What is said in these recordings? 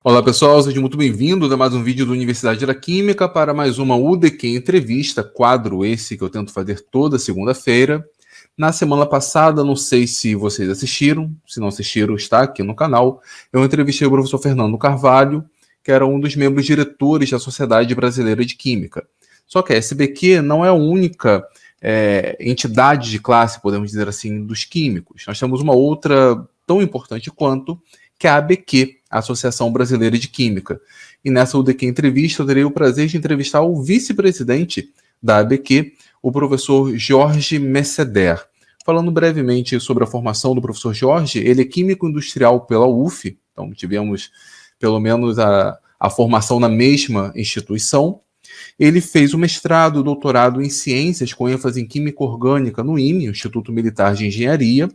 Olá pessoal, sejam muito bem-vindos a mais um vídeo da Universidade da Química para mais uma UDQ Entrevista, quadro esse que eu tento fazer toda segunda-feira. Na semana passada, não sei se vocês assistiram, se não assistiram, está aqui no canal, eu entrevistei o professor Fernando Carvalho, que era um dos membros diretores da Sociedade Brasileira de Química. Só que a SBQ não é a única entidade de classe, podemos dizer assim, dos químicos. Nós temos uma outra tão importante quanto, que é a ABQ, a Associação Brasileira de Química. E nessa UDQ Entrevista, eu terei o prazer de entrevistar o vice-presidente da ABQ, o professor Jorge Messeder. Falando brevemente sobre a formação do professor Jorge, ele é químico industrial pela UF, então tivemos pelo menos a formação na mesma instituição. Ele fez o mestrado e doutorado em ciências com ênfase em química orgânica no IME, Instituto Militar de Engenharia.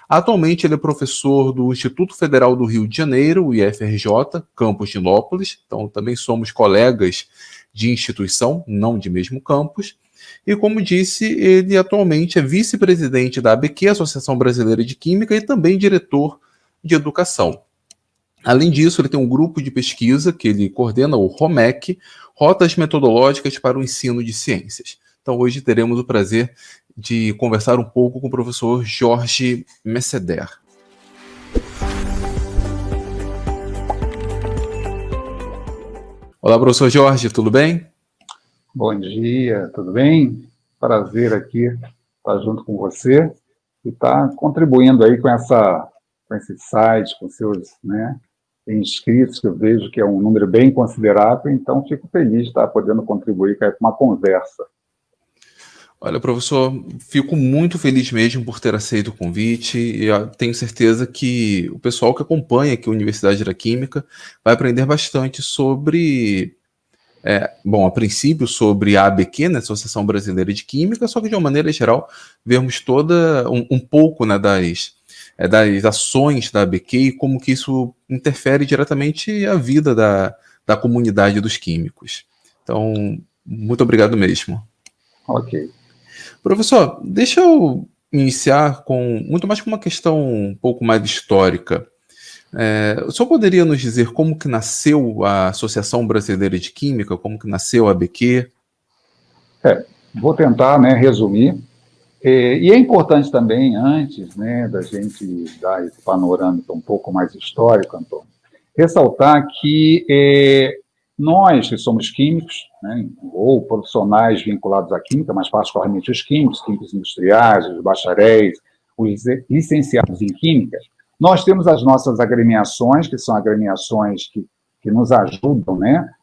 Atualmente ele é professor do Instituto Federal do Rio de Janeiro, o IFRJ, campus de Nilópolis, então também somos colegas de instituição, não de mesmo campus. E como disse, ele atualmente é vice-presidente da ABQ, Associação Brasileira de Química, e também diretor de educação. Além disso, ele tem um grupo de pesquisa que ele coordena, o ROMEC, Rotas Metodológicas para o Ensino de Ciências. Então hoje teremos o prazer de conversar um pouco com o professor Jorge Messeder. Olá, professor Jorge, tudo bem? Bom dia, tudo bem? Prazer aqui estar junto com você e estar contribuindo aí com esse site, com seus inscritos, que eu vejo que é um número bem considerável, então fico feliz de estar podendo contribuir com uma conversa. Olha, professor, fico muito feliz mesmo por ter aceito o convite e tenho certeza que o pessoal que acompanha aqui a Universidade da Química vai aprender bastante sobre, a princípio sobre a ABQ, né, Associação Brasileira de Química, só que de uma maneira geral, vermos toda um pouco, né, das ações da ABQ e como que isso interfere diretamente a vida da comunidade dos químicos. Então, muito obrigado mesmo. Ok. Professor, deixa eu iniciar muito mais com uma questão um pouco mais histórica. O senhor poderia nos dizer como que nasceu a Associação Brasileira de Química, como que nasceu a ABQ? Vou tentar resumir. E é importante também, antes da gente dar esse panorâmico um pouco mais histórico, Antônio, ressaltar que nós que somos químicos, ou profissionais vinculados à química, mas particularmente os químicos industriais, os bacharéis, os licenciados em química, nós temos as nossas agremiações, que são agremiações que nos ajudam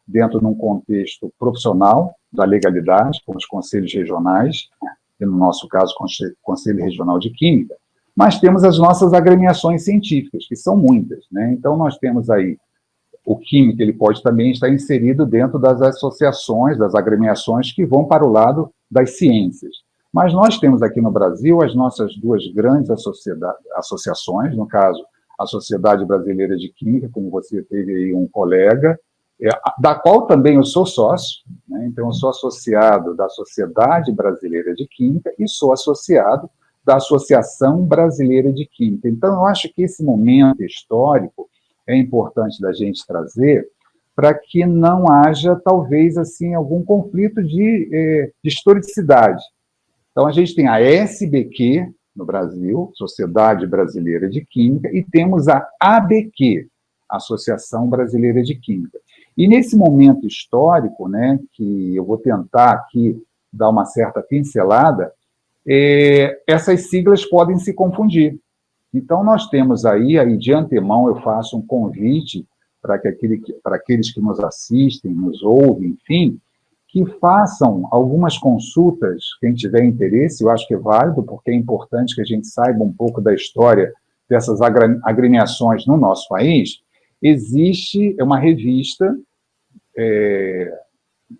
dentro de um contexto profissional da legalidade, como os conselhos regionais, e no nosso caso, o Conselho Regional de Química, mas temos as nossas agremiações científicas, que são muitas. Então, nós temos aí o químico, ele pode também estar inserido dentro das associações, das agremiações que vão para o lado das ciências. Mas nós temos aqui no Brasil as nossas duas grandes associações, no caso, a Sociedade Brasileira de Química, como você teve aí um colega, da qual também eu sou sócio, então eu sou associado da Sociedade Brasileira de Química e sou associado da Associação Brasileira de Química. Então, eu acho que esse momento histórico é importante da gente trazer para que não haja, talvez, assim, algum conflito de historicidade. Então, a gente tem a SBQ no Brasil, Sociedade Brasileira de Química, e temos a ABQ, Associação Brasileira de Química. E nesse momento histórico, que eu vou tentar aqui dar uma certa pincelada, essas siglas podem se confundir. Então, nós temos aí de antemão, eu faço um convite para aqueles que nos assistem, nos ouvem, enfim, que façam algumas consultas, quem tiver interesse, eu acho que é válido, porque é importante que a gente saiba um pouco da história dessas agremiações no nosso país. Existe uma revista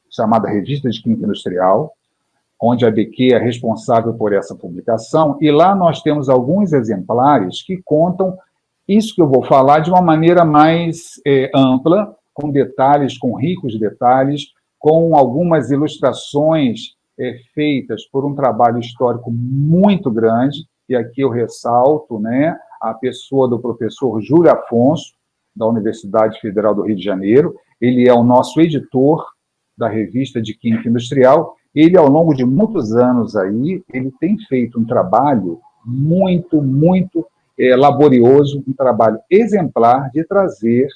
chamada Revista de Química Industrial, onde a ABQ é responsável por essa publicação, e lá nós temos alguns exemplares que contam isso que eu vou falar de uma maneira mais ampla, com detalhes, com ricos detalhes, com algumas ilustrações feitas por um trabalho histórico muito grande, e aqui eu ressalto a pessoa do professor Júlio Afonso, da Universidade Federal do Rio de Janeiro. Ele é o nosso editor da revista de Química Industrial. Ele, ao longo de muitos anos aí, ele tem feito um trabalho muito laborioso, um trabalho exemplar de trazer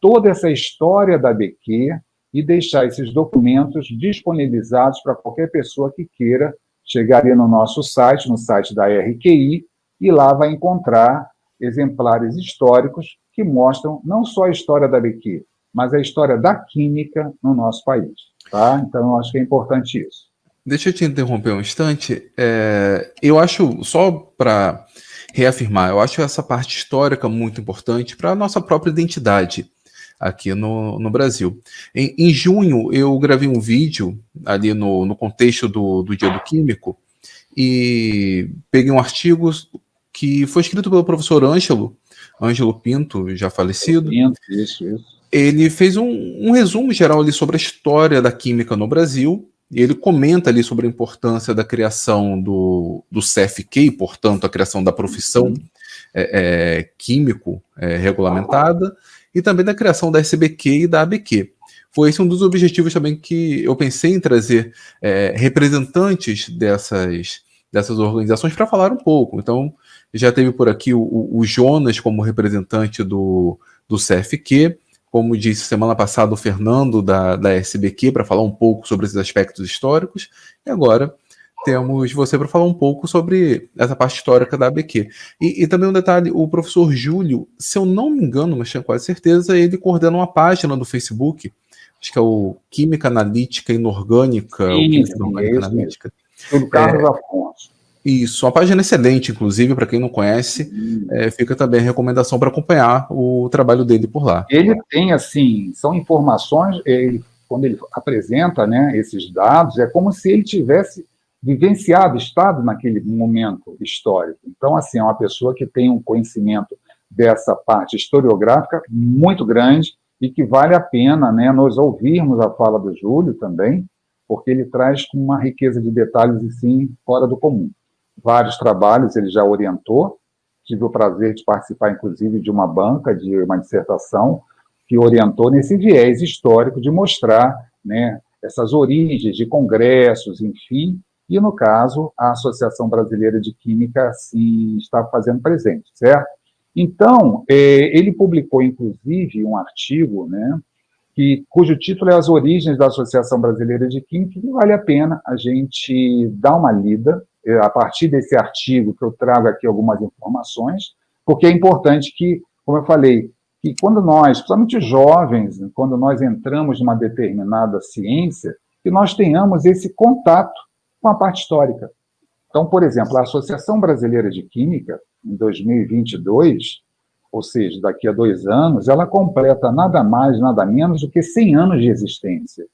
toda essa história da ABQ e deixar esses documentos disponibilizados para qualquer pessoa que queira chegar ali no nosso site, no site da RQI, e lá vai encontrar exemplares históricos que mostram não só a história da ABQ, mas a história da química no nosso país. Tá? Então, eu acho que é importante isso. Deixa eu te interromper um instante. Eu acho, só para reafirmar, eu acho essa parte histórica muito importante para a nossa própria identidade aqui no Brasil. Em junho, eu gravei um vídeo ali no contexto do Dia do Químico e peguei um artigo que foi escrito pelo professor Ângelo Pinto, já falecido. Isso. Ele fez um resumo geral ali sobre a história da química no Brasil, e ele comenta ali sobre a importância da criação do CFQ, portanto, a criação da profissão químico regulamentada, e também da criação da SBQ e da ABQ. Foi esse um dos objetivos também que eu pensei em trazer representantes dessas organizações para falar um pouco. Então, já teve por aqui o Jonas como representante do CFQ, como disse semana passada o Fernando da SBQ para falar um pouco sobre esses aspectos históricos, e agora temos você para falar um pouco sobre essa parte histórica da ABQ. E também um detalhe, o professor Júlio, se eu não me engano, mas tenho quase certeza, ele coordena uma página do Facebook, acho que é o Química Analítica Inorgânica, Sim, ou Química Inorgânica Analítica. Tudo Carlos Afonso. Isso, uma página excelente, inclusive, para quem não conhece, fica também a recomendação para acompanhar o trabalho dele por lá. Ele tem, assim, são informações, quando ele apresenta, né, esses dados, é como se ele tivesse vivenciado, estado naquele momento histórico. Então, assim, é uma pessoa que tem um conhecimento dessa parte historiográfica muito grande e que vale a pena, né, nós ouvirmos a fala do Júlio também, porque ele traz uma riqueza de detalhes, assim, fora do comum. Vários trabalhos ele já orientou, tive o prazer de participar, inclusive, de uma banca, de uma dissertação, que orientou nesse viés histórico de mostrar, né, essas origens de congressos, enfim, e, no caso, a Associação Brasileira de Química, assim, está fazendo presente, certo? Então, ele publicou, inclusive, um artigo, né, cujo título é As Origens da Associação Brasileira de Química, que vale a pena a gente dar uma lida, a partir desse artigo que eu trago aqui algumas informações, porque é importante que, como eu falei, que quando nós, principalmente jovens, quando nós entramos numa determinada ciência, que nós tenhamos esse contato com a parte histórica. Então, por exemplo, a Associação Brasileira de Química, em 2022, ou seja, daqui a 2 anos, ela completa nada mais, nada menos do que 100 anos de existência.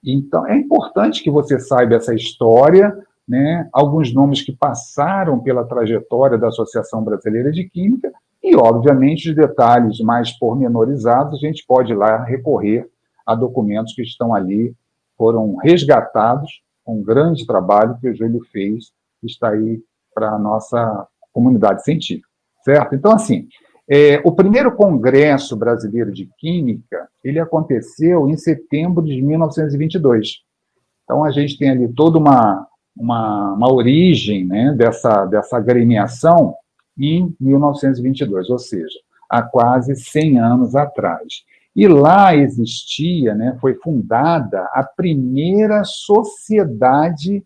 Então, é importante que você saiba essa história, né, alguns nomes que passaram pela trajetória da Associação Brasileira de Química e, obviamente, os detalhes mais pormenorizados, a gente pode ir lá recorrer a documentos que estão ali, foram resgatados, um grande trabalho que o Júlio fez, está aí para a nossa comunidade científica, certo? Então, assim, o primeiro Congresso Brasileiro de Química, ele aconteceu em setembro de 1922. Então, a gente tem ali toda uma origem, né, dessa agremiação em 1922, ou seja, há quase 100 anos atrás. E lá existia, né, foi fundada a primeira sociedade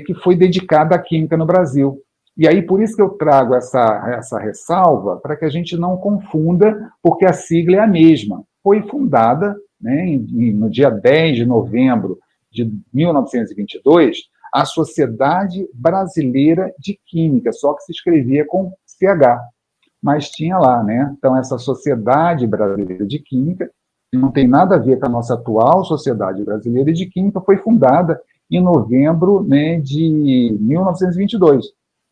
que foi dedicada à química no Brasil. E aí, por isso que eu trago essa ressalva, para que a gente não confunda, porque a sigla é a mesma. Foi fundada, né, no dia 10 de novembro de 1922, a Sociedade Brasileira de Química, só que se escrevia com CH, mas tinha lá, né? Então, essa Sociedade Brasileira de Química, que não tem nada a ver com a nossa atual Sociedade Brasileira de Química, foi fundada em novembro, né, de 1922,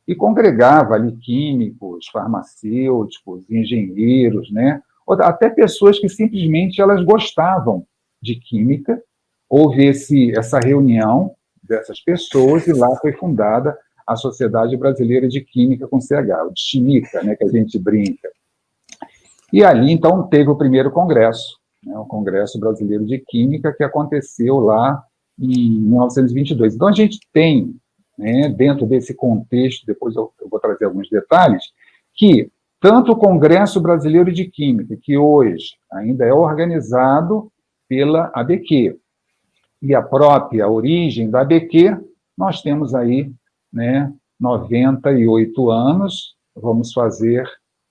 e congregava ali químicos, farmacêuticos, engenheiros, né? Até pessoas que simplesmente elas gostavam de química. Houve essa reunião dessas pessoas e lá foi fundada a Sociedade Brasileira de Química com CH, o de Chimica, né, que a gente brinca. E ali, então, teve o primeiro congresso, né, o Congresso Brasileiro de Química, que aconteceu lá em 1922. Então, a gente tem, né, dentro desse contexto, depois eu vou trazer alguns detalhes, que tanto o Congresso Brasileiro de Química, que hoje ainda é organizado pela ABQ, e a própria origem da ABQ, nós temos aí, né, 98 anos, vamos fazer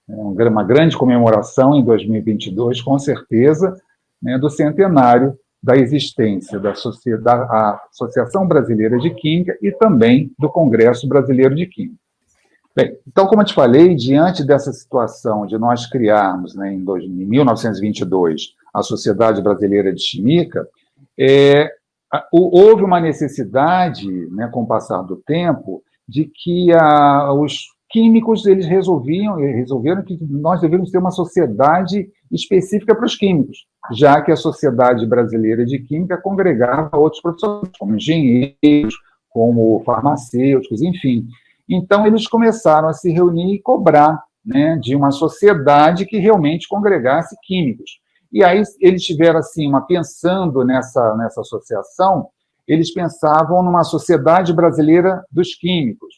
uma grande comemoração em 2022, com certeza, né, do centenário da existência da Associação Brasileira de Química e também do Congresso Brasileiro de Química. Bem, então, como eu te falei, diante dessa situação de nós criarmos, né, em 1922, a Sociedade Brasileira de Química, houve uma necessidade, né, com o passar do tempo, de que os químicos eles resolveram que nós deveríamos ter uma sociedade específica para os químicos, já que a Sociedade Brasileira de Química congregava outros profissionais, como engenheiros, como farmacêuticos, enfim. Então, eles começaram a se reunir e cobrar, né, de uma sociedade que realmente congregasse químicos. E aí eles tiveram, assim, pensando nessa associação, eles pensavam numa Sociedade Brasileira dos Químicos,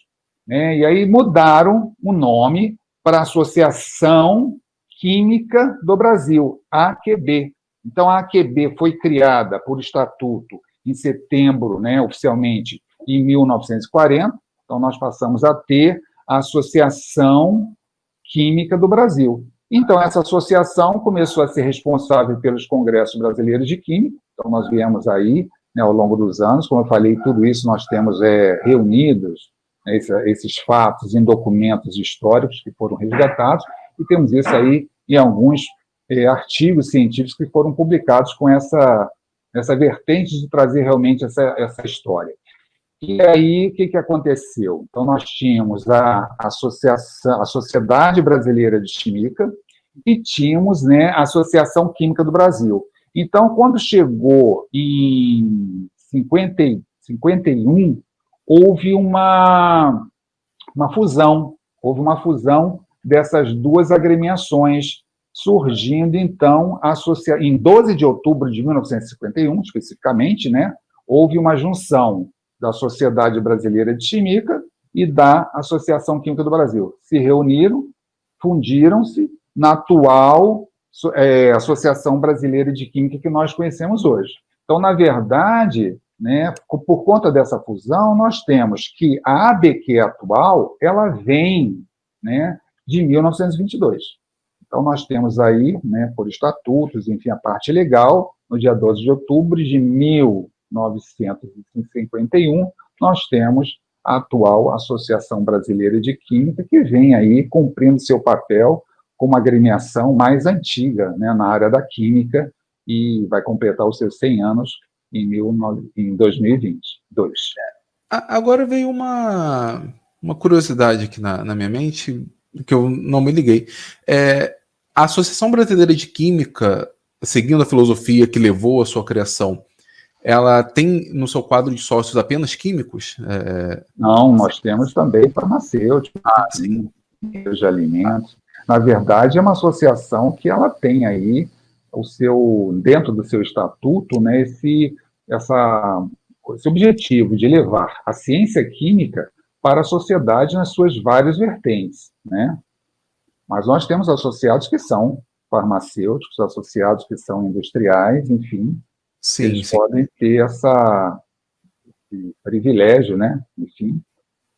né? E aí mudaram o nome para Associação Química do Brasil, AQB. Então, a AQB foi criada por estatuto em setembro, né, oficialmente, em 1940, então nós passamos a ter a Associação Química do Brasil. Então, essa associação começou a ser responsável pelos congressos brasileiros de química, então nós viemos aí, né, ao longo dos anos, como eu falei, tudo isso nós temos reunidos, né, esses fatos em documentos históricos que foram resgatados, e temos isso aí em alguns artigos científicos que foram publicados com essa vertente de trazer realmente essa história. E aí, o que aconteceu? Então, nós tínhamos a Sociedade Brasileira de Química e tínhamos, né, a Associação Química do Brasil. Então, quando chegou em 51, houve uma fusão, dessas duas agremiações, surgindo, então, em 12 de outubro de 1951, especificamente, né, houve uma junção da Sociedade Brasileira de Química e da Associação Química do Brasil. Se reuniram, fundiram-se na atual Associação Brasileira de Química que nós conhecemos hoje. Então, na verdade, né, por conta dessa fusão, nós temos que a ABQ atual, ela vem, né, de 1922. Então, nós temos aí, né, por estatutos, enfim, a parte legal, no dia 12 de outubro de 1951, nós temos a atual Associação Brasileira de Química, que vem aí cumprindo seu papel como a agremiação mais antiga, né, na área da química, e vai completar os seus 100 anos em 2022. Agora veio uma curiosidade aqui na minha mente, que eu não me liguei. A Associação Brasileira de Química, seguindo a filosofia que levou à sua criação, ela tem no seu quadro de sócios apenas químicos? Não, nós temos também farmacêuticos, de alimentos. Na verdade, é uma associação que ela tem aí dentro do seu estatuto, né, esse objetivo de levar a ciência química para a sociedade nas suas várias vertentes, né? Mas nós temos associados que são farmacêuticos, associados que são industriais, enfim, eles podem ter esse privilégio, né? Enfim,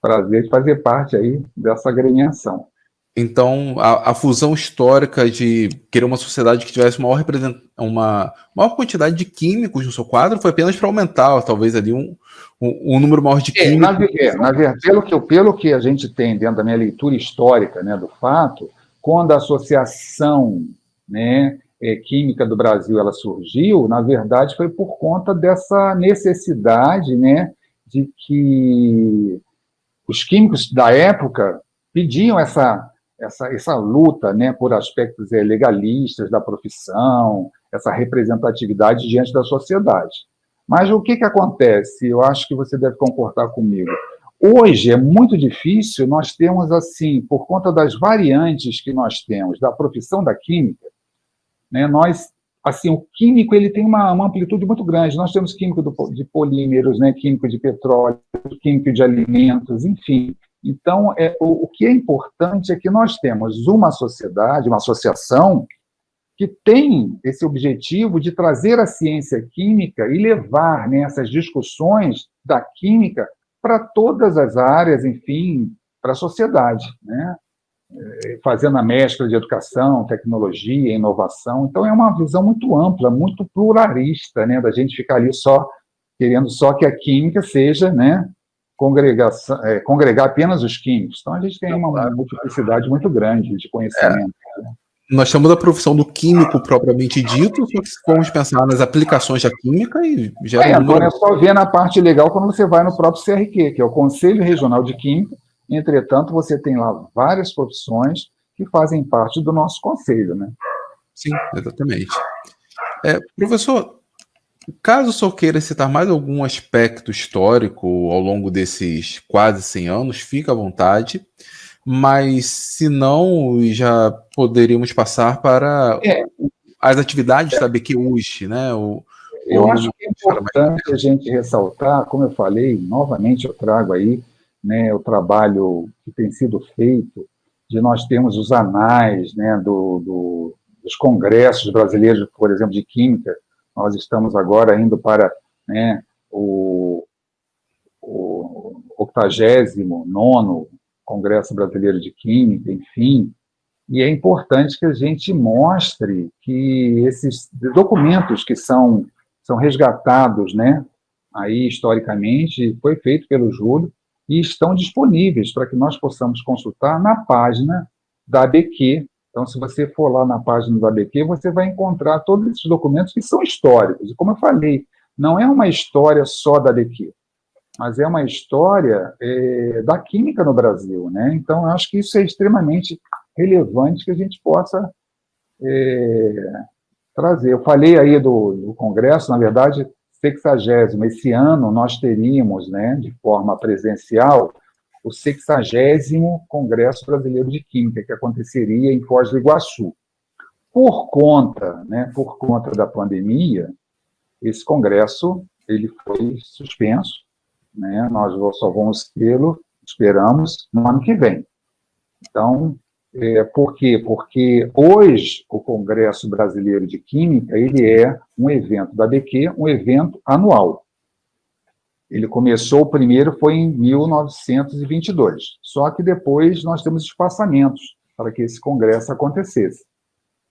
prazer de fazer parte aí dessa agremiação. Então, a fusão histórica de querer uma sociedade que tivesse uma maior quantidade de químicos no seu quadro foi apenas para aumentar, talvez, ali um número maior de químicos. Na verdade, pelo que a gente tem dentro da minha leitura histórica, né, do fato, quando a Associação, né, Química do Brasil ela surgiu, na verdade, foi por conta dessa necessidade, né, de que os químicos da época pediam essa luta, né, por aspectos legalistas da profissão, essa representatividade diante da sociedade. Mas o que acontece? Eu acho que você deve concordar comigo. Hoje é muito difícil, nós temos, assim, por conta das variantes que nós temos, da profissão da química, né, assim, o químico ele tem uma amplitude muito grande. Nós temos químico de polímeros, né, químico de petróleo, químico de alimentos, enfim. Então, o que é importante é que nós temos uma sociedade, uma associação, que tem esse objetivo de trazer a ciência química e levar, né, essas discussões da química para todas as áreas, enfim, para a sociedade, né? Fazendo a mescla de educação, tecnologia, inovação. Então, é uma visão muito ampla, muito pluralista, né, da gente ficar ali só querendo só que a química seja, né, congregar apenas os químicos. Então, a gente tem uma multiplicidade muito grande de conhecimento. Nós chamamos a profissão do químico propriamente dito, só que se formos pensar nas aplicações da química, e gera Antônio, é só ver na parte legal quando você vai no próprio CRQ, que é o Conselho Regional de Química. Entretanto, você tem lá várias profissões que fazem parte do nosso conselho, né? Sim, exatamente. Professor, caso o senhor queira citar mais algum aspecto histórico ao longo desses quase 100 anos, fica à vontade. Mas, se não, já poderíamos passar para as atividades da BQ hoje, né? Eu acho que é importante a gente ressaltar, como eu falei, novamente eu trago aí, né, o trabalho que tem sido feito, de nós termos os anais, né, dos congressos brasileiros, por exemplo, de química. Nós estamos agora indo para, né, o 89º Congresso Brasileiro de Química, enfim, e é importante que a gente mostre que esses documentos que são resgatados, né, aí historicamente, foi feito pelo Júlio, e estão disponíveis para que nós possamos consultar na página da ABQ. Então, se você for lá na página da ABQ, você vai encontrar todos esses documentos que são históricos. E, como eu falei, não é uma história só da ABQ, mas é uma história da química no Brasil, né? Então, eu acho que isso é extremamente relevante que a gente possa trazer. Eu falei aí do Congresso, na verdade, 60º. Esse ano nós teríamos, né, de forma presencial, o 60º Congresso Brasileiro de Química, que aconteceria em Foz do Iguaçu. Por conta da pandemia, esse congresso ele foi suspenso, né? Nós só vamos tê-lo, esperamos, no ano que vem. Então, por quê? Porque hoje o Congresso Brasileiro de Química ele é um evento da ABQ, um evento anual. Ele começou, o primeiro foi em 1922, só que depois nós temos espaçamentos para que esse congresso acontecesse.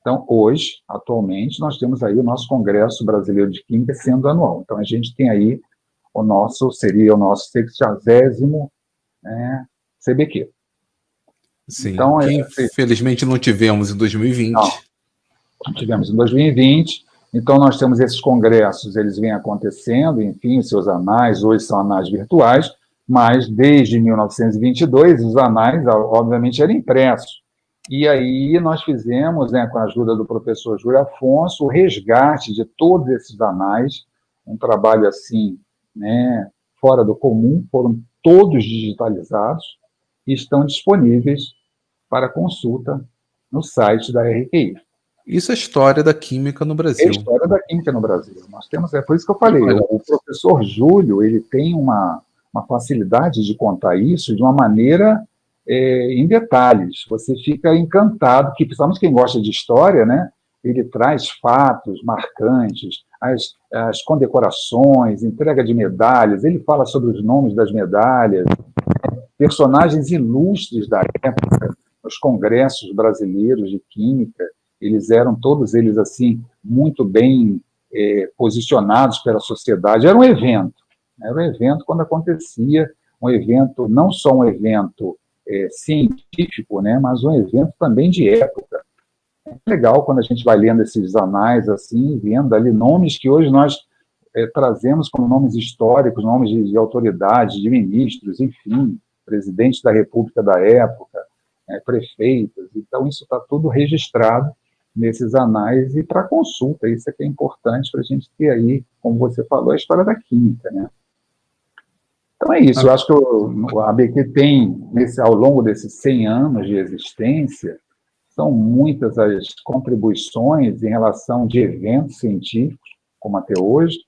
Então, hoje, atualmente, nós temos aí o nosso Congresso Brasileiro de Química sendo anual. Então, a gente tem aí seria o nosso 60º CBQ. Sim, então, que infelizmente não tivemos em 2020. Não tivemos em 2020. Então, nós temos esses congressos, eles vêm acontecendo, enfim, seus anais, hoje são anais virtuais, mas desde 1922, os anais, obviamente, eram impressos. E aí nós fizemos, né, com a ajuda do professor Júlio Afonso, o resgate de todos esses anais, um trabalho assim, né, fora do comum, foram todos digitalizados e estão disponíveis para consulta no site da RQI. Isso é história da química no Brasil. É a história da química no Brasil. Nós temos, por isso que eu falei, o professor Júlio, ele tem uma facilidade de contar isso de uma maneira em detalhes. Você fica encantado, que principalmente quem gosta de história, né? Ele traz fatos marcantes, as condecorações, entrega de medalhas, ele fala sobre os nomes das medalhas, personagens ilustres da época, os congressos brasileiros de química, eles eram todos eles assim muito bem posicionados pela sociedade. Era um evento quando acontecia, um evento, não só um evento científico, né, mas um evento também de época. É legal quando a gente vai lendo esses anais assim, vendo ali nomes que hoje nós trazemos como nomes históricos, nomes de autoridades, de ministros, enfim, presidentes da República da época, prefeitos. Então, isso está tudo registrado nesses anais e para consulta. Isso é que é importante para a gente ter aí, como você falou, a história da química, né? Então é isso, eu acho que a ABQ tem, ao longo desses 100 anos de existência, são muitas as contribuições em relação de eventos científicos, como até hoje,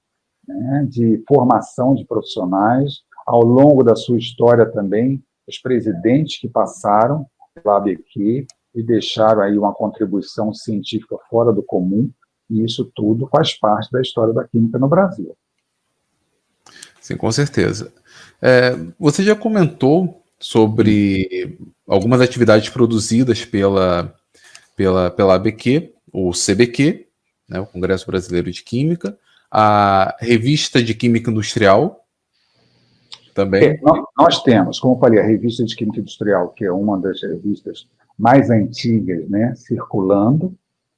né, de formação de profissionais, ao longo da sua história também, os presidentes que passaram pela ABQ e deixaram aí uma contribuição científica fora do comum, e isso tudo faz parte da história da química no Brasil. Sim, com certeza. Você já comentou sobre algumas atividades produzidas pela ABQ, o CBQ, né, o Congresso Brasileiro de Química, a Revista de Química Industrial, também. Nós temos, como eu falei, a Revista de Química Industrial, que é uma das revistas mais antigas, né, circulando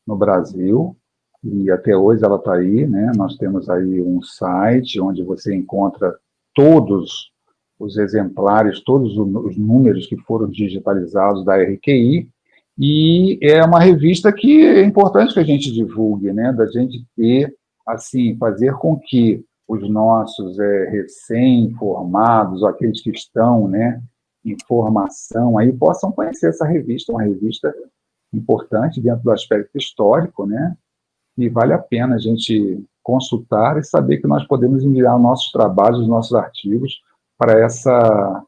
no Brasil, e até hoje ela está aí, né? Nós temos aí um site onde você encontra todos os exemplares, todos os números que foram digitalizados da RQI, e é uma revista que é importante que a gente divulgue, né? Da gente ter, assim, fazer com que os nossos recém-formados, aqueles que estão, né, em formação, aí possam conhecer essa revista, uma revista importante dentro do aspecto histórico, né? E vale a pena a gente consultar e saber que nós podemos enviar nossos trabalhos, os nossos artigos para essa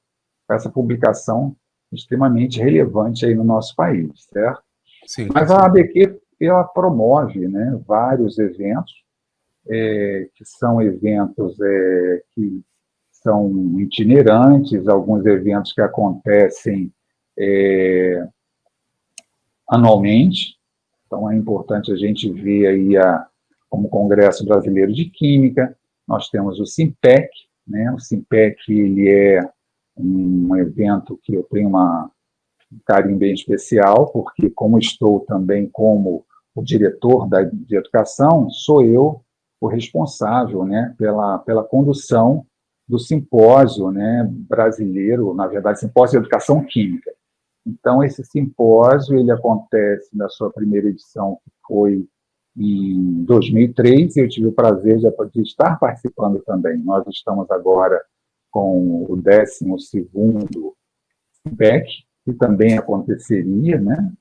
publicação extremamente relevante aí no nosso país, certo? Sim, mas a ABQ, ela promove, né, vários eventos, que são eventos que são itinerantes, alguns eventos que acontecem anualmente. Então, é importante a gente ver aí como Congresso Brasileiro de Química. Nós temos o SIMPEC, né? O SIMPEC, ele é um evento que eu tenho um carinho bem especial, porque como estou também como o diretor de educação, sou eu o responsável, né, pela condução do simpósio, né, brasileiro, na verdade, simpósio de educação química. Então, esse simpósio, ele acontece na sua primeira edição, que foi em 2003, e eu tive o prazer de estar participando também. Nós estamos agora com o 12º SIMPEC, que também aconteceria, né,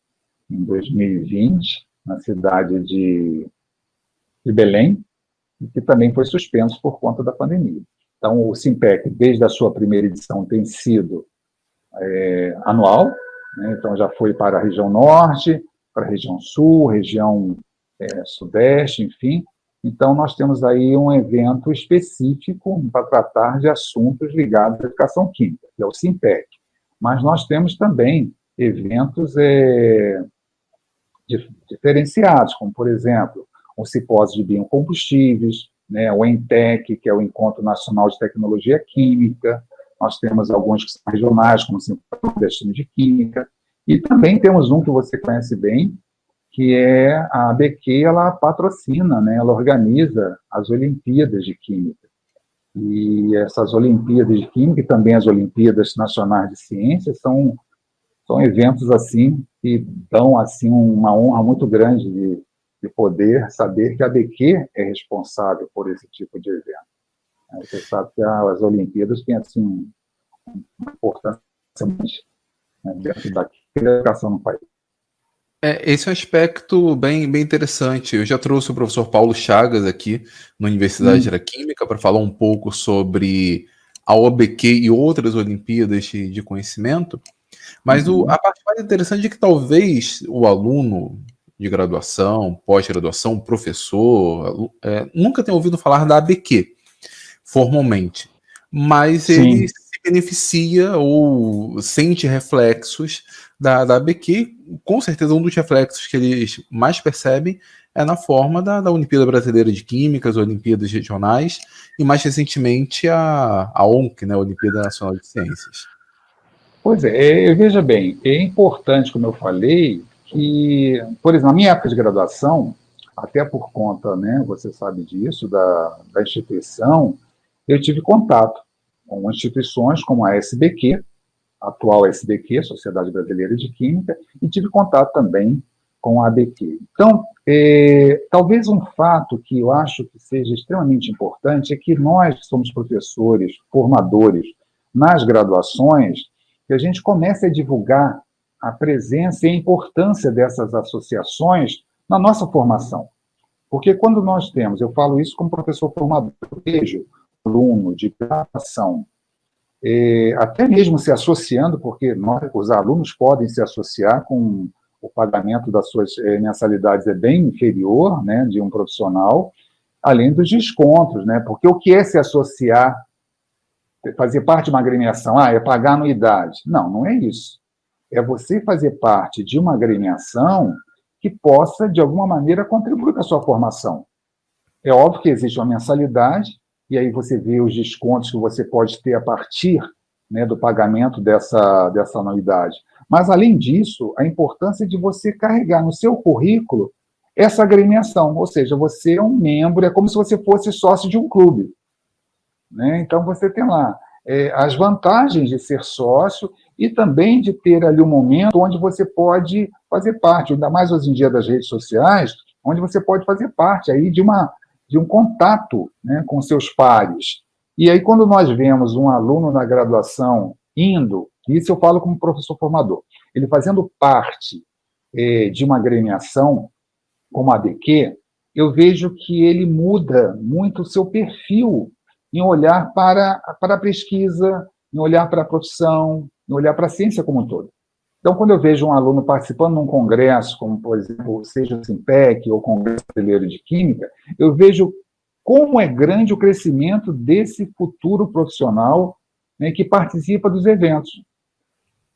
em 2020, na cidade de Belém, e que também foi suspenso por conta da pandemia. Então, o SIMPEC, desde a sua primeira edição, tem sido anual, né? Então já foi para a região norte, para a região sul, região sudeste, enfim. Então, nós temos aí um evento específico para tratar de assuntos ligados à educação química, que é o SIMPEC. Mas nós temos também eventos diferenciados, como, por exemplo, o simpósio de biocombustíveis, né, o ENTEC, que é o Encontro Nacional de Tecnologia Química. Nós temos alguns que são regionais, como o Simpósio Nordestino de Química, e também temos um que você conhece bem, que é a ABQ, ela patrocina, né, ela organiza as Olimpíadas de Química. E essas Olimpíadas de Química e também as Olimpíadas Nacionais de Ciências são eventos assim que dão assim uma honra muito grande de poder saber que a ABQ é responsável por esse tipo de evento. Você sabe que as Olimpíadas têm assim uma importância dentro da educação no país. Esse é um aspecto bem interessante. Eu já trouxe o professor Paulo Chagas aqui na Universidade da Química para falar um pouco sobre a OBQ e outras Olimpíadas de conhecimento, mas a parte mais interessante é que talvez o aluno de graduação, pós-graduação, professor, nunca tenha ouvido falar da ABQ formalmente, mas ele se beneficia ou sente reflexos da ABQ. Com certeza um dos reflexos que eles mais percebem é na forma da Olimpíada Brasileira de Química, as Olimpíadas Regionais e mais recentemente a ONC, né, a Olimpíada Nacional de Ciências. Pois veja bem, é importante, como eu falei, que, por exemplo, na minha época de graduação, até por conta, né, você sabe disso, da instituição, eu tive contato com instituições como a SBQ, a atual SBQ, Sociedade Brasileira de Química, e tive contato também com a ABQ. Então, talvez um fato que eu acho que seja extremamente importante é que nós, que somos professores, formadores, nas graduações, que a gente comece a divulgar a presença e a importância dessas associações na nossa formação. Porque quando nós temos, eu falo isso como professor formador, eu vejo aluno de graduação, até mesmo se associando, porque os alunos podem se associar com o pagamento das suas mensalidades é bem inferior, né, de um profissional, além dos descontos, né, porque o que é se associar, fazer parte de uma agremiação? É pagar anuidade. Não, não é isso. É você fazer parte de uma agremiação que possa, de alguma maneira, contribuir com a sua formação. É óbvio que existe uma mensalidade, e aí você vê os descontos que você pode ter a partir, né, do pagamento dessa anuidade. Mas, além disso, a importância de você carregar no seu currículo essa agremiação, ou seja, você é um membro, é como se você fosse sócio de um clube, né? Então, você tem lá as vantagens de ser sócio e também de ter ali um momento onde você pode fazer parte, ainda mais hoje em dia das redes sociais, onde você pode fazer parte aí de um contato, né, com seus pares. E aí, quando nós vemos um aluno na graduação indo, isso eu falo como professor formador, ele fazendo parte de uma agremiação como a ABQ, eu vejo que ele muda muito o seu perfil em olhar para a pesquisa, em olhar para a profissão, em olhar para a ciência como um todo. Então, quando eu vejo um aluno participando de um congresso, como, por exemplo, seja o Simpec ou o Congresso Brasileiro de Química, eu vejo como é grande o crescimento desse futuro profissional, né, que participa dos eventos.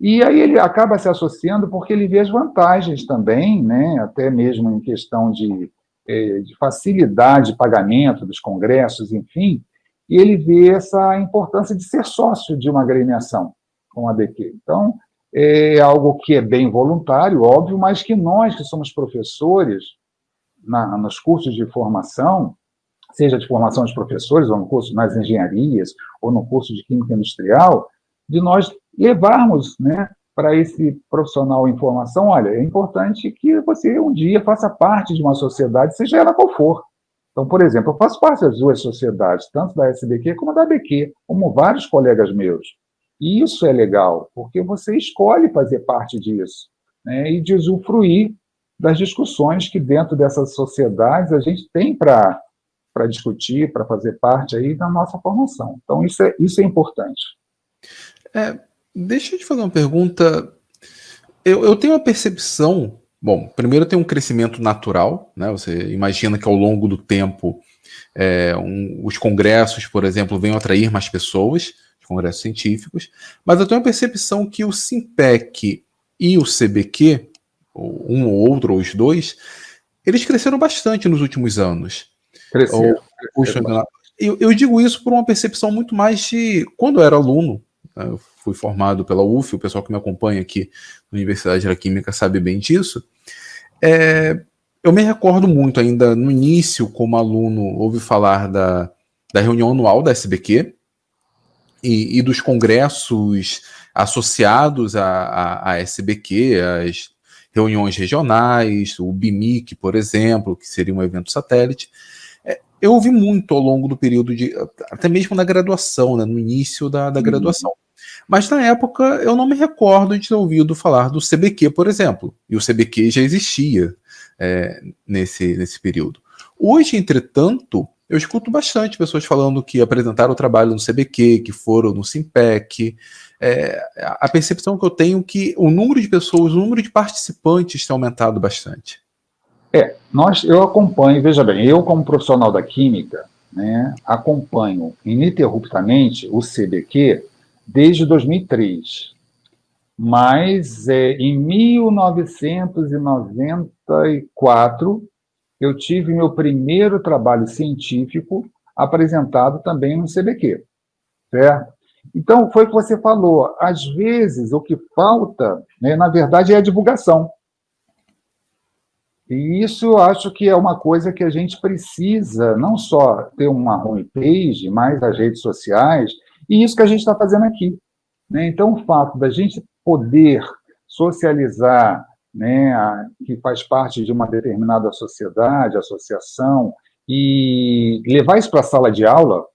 E aí ele acaba se associando porque ele vê as vantagens também, né, até mesmo em questão de facilidade de pagamento dos congressos, enfim, e ele vê essa importância de ser sócio de uma agremiação com a ABQ. Então, é algo que é bem voluntário, óbvio, mas que nós, que somos professores, nos cursos de formação, seja de formação de professores, ou no curso nas engenharias, ou no curso de química industrial, de nós levarmos, né, para esse profissional em formação, olha, é importante que você um dia faça parte de uma sociedade, seja ela qual for. Então, por exemplo, eu faço parte das duas sociedades, tanto da SBQ como da ABQ, como vários colegas meus. E isso é legal, porque você escolhe fazer parte disso, né, e de usufruir das discussões que dentro dessas sociedades a gente tem para discutir, para fazer parte aí da nossa formação. Então, isso é importante. Deixa eu te fazer uma pergunta. Eu tenho a percepção. Bom, primeiro tem um crescimento natural, né? Você imagina que ao longo do tempo os congressos, por exemplo, venham atrair mais pessoas, os congressos científicos, mas eu tenho a percepção que o Simpec e o CBQ, um ou outro, ou os dois, eles cresceram bastante nos últimos anos. Cresceram. Eu digo isso por uma percepção muito mais de quando eu era aluno, né? Eu fui formado pela UF, o pessoal que me acompanha aqui na Universidade da Química sabe bem disso. Eu me recordo muito ainda no início, como aluno, ouvi falar da reunião anual da SBQ e dos congressos associados à SBQ, as reuniões regionais, o BIMIC, por exemplo, que seria um evento satélite. Eu ouvi muito ao longo do período até mesmo na graduação, né, no início da graduação. Mas na época eu não me recordo de ter ouvido falar do CBQ, por exemplo. E o CBQ já existia nesse período. Hoje, entretanto, eu escuto bastante pessoas falando que apresentaram o trabalho no CBQ, que foram no Simpec. A percepção que eu tenho é que o número de pessoas, o número de participantes tem aumentado bastante. Eu acompanho, veja bem, eu como profissional da química, né, acompanho ininterruptamente o CBQ desde 2003, mas em 1994 eu tive meu primeiro trabalho científico apresentado também no CBQ, certo? Então, foi o que você falou, às vezes o que falta, né, na verdade, é a divulgação. E isso eu acho que é uma coisa que a gente precisa, não só ter uma homepage, mas as redes sociais, e isso que a gente está fazendo aqui, né? Então, o fato da gente poder socializar, né, que faz parte de uma determinada sociedade, associação, e levar isso para a sala de aula,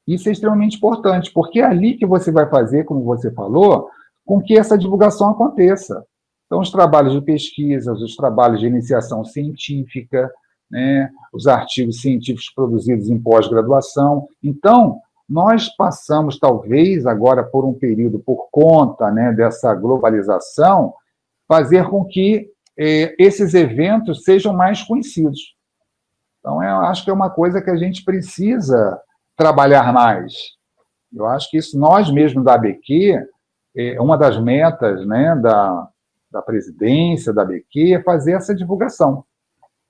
isso é extremamente importante, porque é ali que você vai fazer, como você falou, com que essa divulgação aconteça. Então, os trabalhos de pesquisa, os trabalhos de iniciação científica, né, os artigos científicos produzidos em pós-graduação. Então, nós passamos, talvez, agora por um período, por conta, né, dessa globalização, fazer com que esses eventos sejam mais conhecidos. Então, eu acho que é uma coisa que a gente precisa trabalhar mais. Eu acho que isso, nós mesmos da ABQ, uma das metas, né, da presidência da ABQ é fazer essa divulgação.